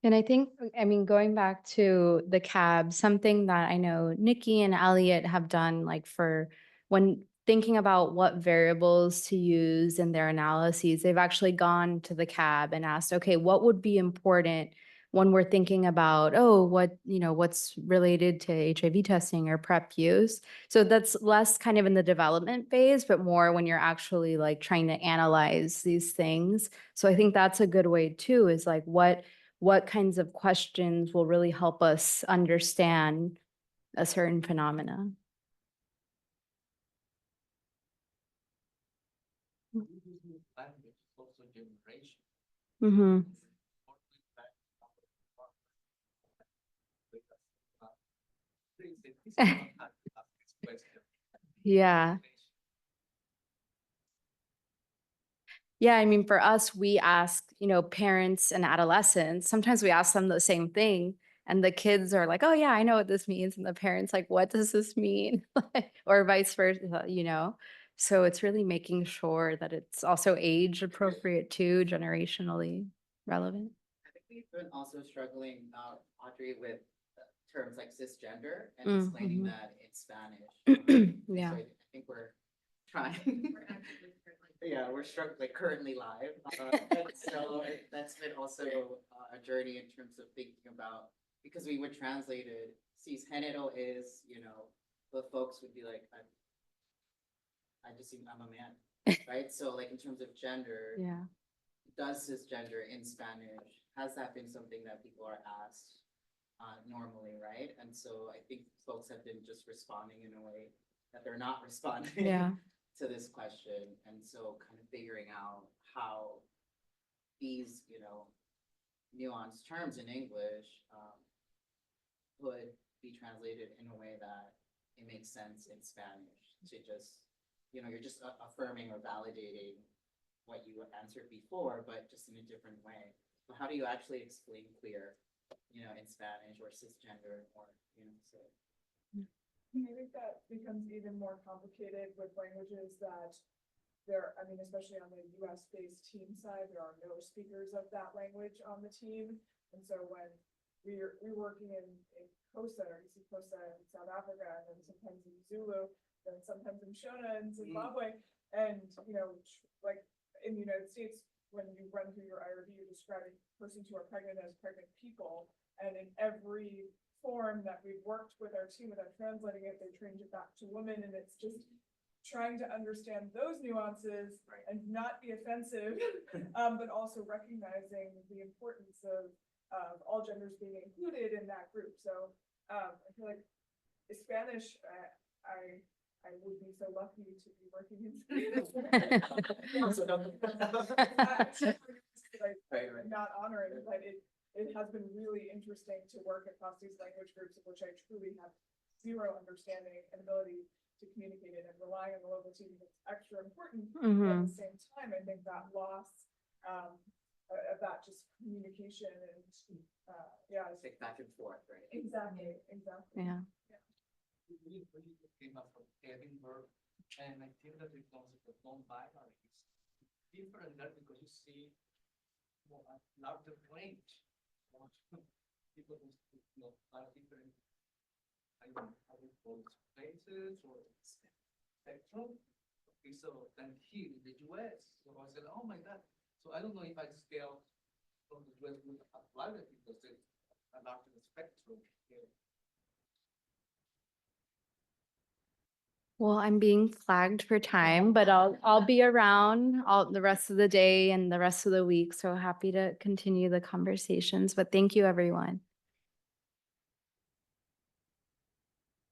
And I think, I mean, going back to the cab, something that I know Nikki and Elliot have done, like for when thinking about what variables to use in their analyses, they've actually gone to the cab and asked, okay, what would be important when we're thinking about, oh, what's related to HIV testing or PrEP use? So that's less kind of in the development phase, but more when you're actually like trying to analyze these things. So I think that's a good way too, is like what kinds of questions will really help us understand a certain phenomena. We use language, also generation. Mm-hmm. Yeah. Yeah, I mean, for us, we ask, parents and adolescents, sometimes we ask them the same thing. And the kids are like, oh, yeah, I know what this means. And the parents like, what does this mean? Or vice versa. So it's really making sure that it's also age appropriate too, generationally relevant. I think we've been also struggling, Audrey, with terms like cisgender and Mm, explaining mhm. that in Spanish. Yeah. So I think we're trying. We're actively currently. Yeah, we're struggling currently live. And so that's been also a journey in terms of thinking about, because we would translate it, cisgénero is, the folks would be like, I'm a man, right? So like in terms of gender, Yeah. does cisgender in Spanish, has that been something that people are asked normally, right? And so I think folks have been just responding in a way that they're not responding Yeah. to this question. And so kind of figuring out how these, nuanced terms in English could be translated in a way that it makes sense in Spanish to just, you're just affirming or validating what you answered before, but just in a different way. So how do you actually explain queer, in Spanish or cisgender or, so. I think that becomes even more complicated with languages that especially on the US-based team side, there are no speakers of that language on the team. And so when we're working in Xhosa or Xhosa in South Africa, and then sometimes in Zulu, then sometimes in Shona in Zimbabwe, and like in the United States, when you run through your IRB, you're describing persons who are pregnant as pregnant people, and in every form that we've worked with our team without translating it, they changed it back to women, and it's just trying to understand those nuances and not be offensive, but also recognizing the importance of all genders being included in that group. So I feel like Spanish, I would be so lucky to be working in Spanish. I'm not honoring, but it has been really interesting to work across these language groups, of which I truly have zero understanding and ability to communicate it, and relying on the local team is extra important. But at the same time, I think that loss of that just communication and yeah, it's Take back and forth, right? exactly. Yeah. We came up from Edinburgh, and I think that the concept of non-binary is different there because you see more a larger range of people who, are different, I don't know how we call it, spaces or spectrum. Okay, so then here in the US, so I said, oh my God. So I don't know if I scale from the US would apply that because there's a larger spectrum here. Well, I'm being flagged for time, but I'll be around all the rest of the day and the rest of the week. So happy to continue the conversations, but thank you, everyone.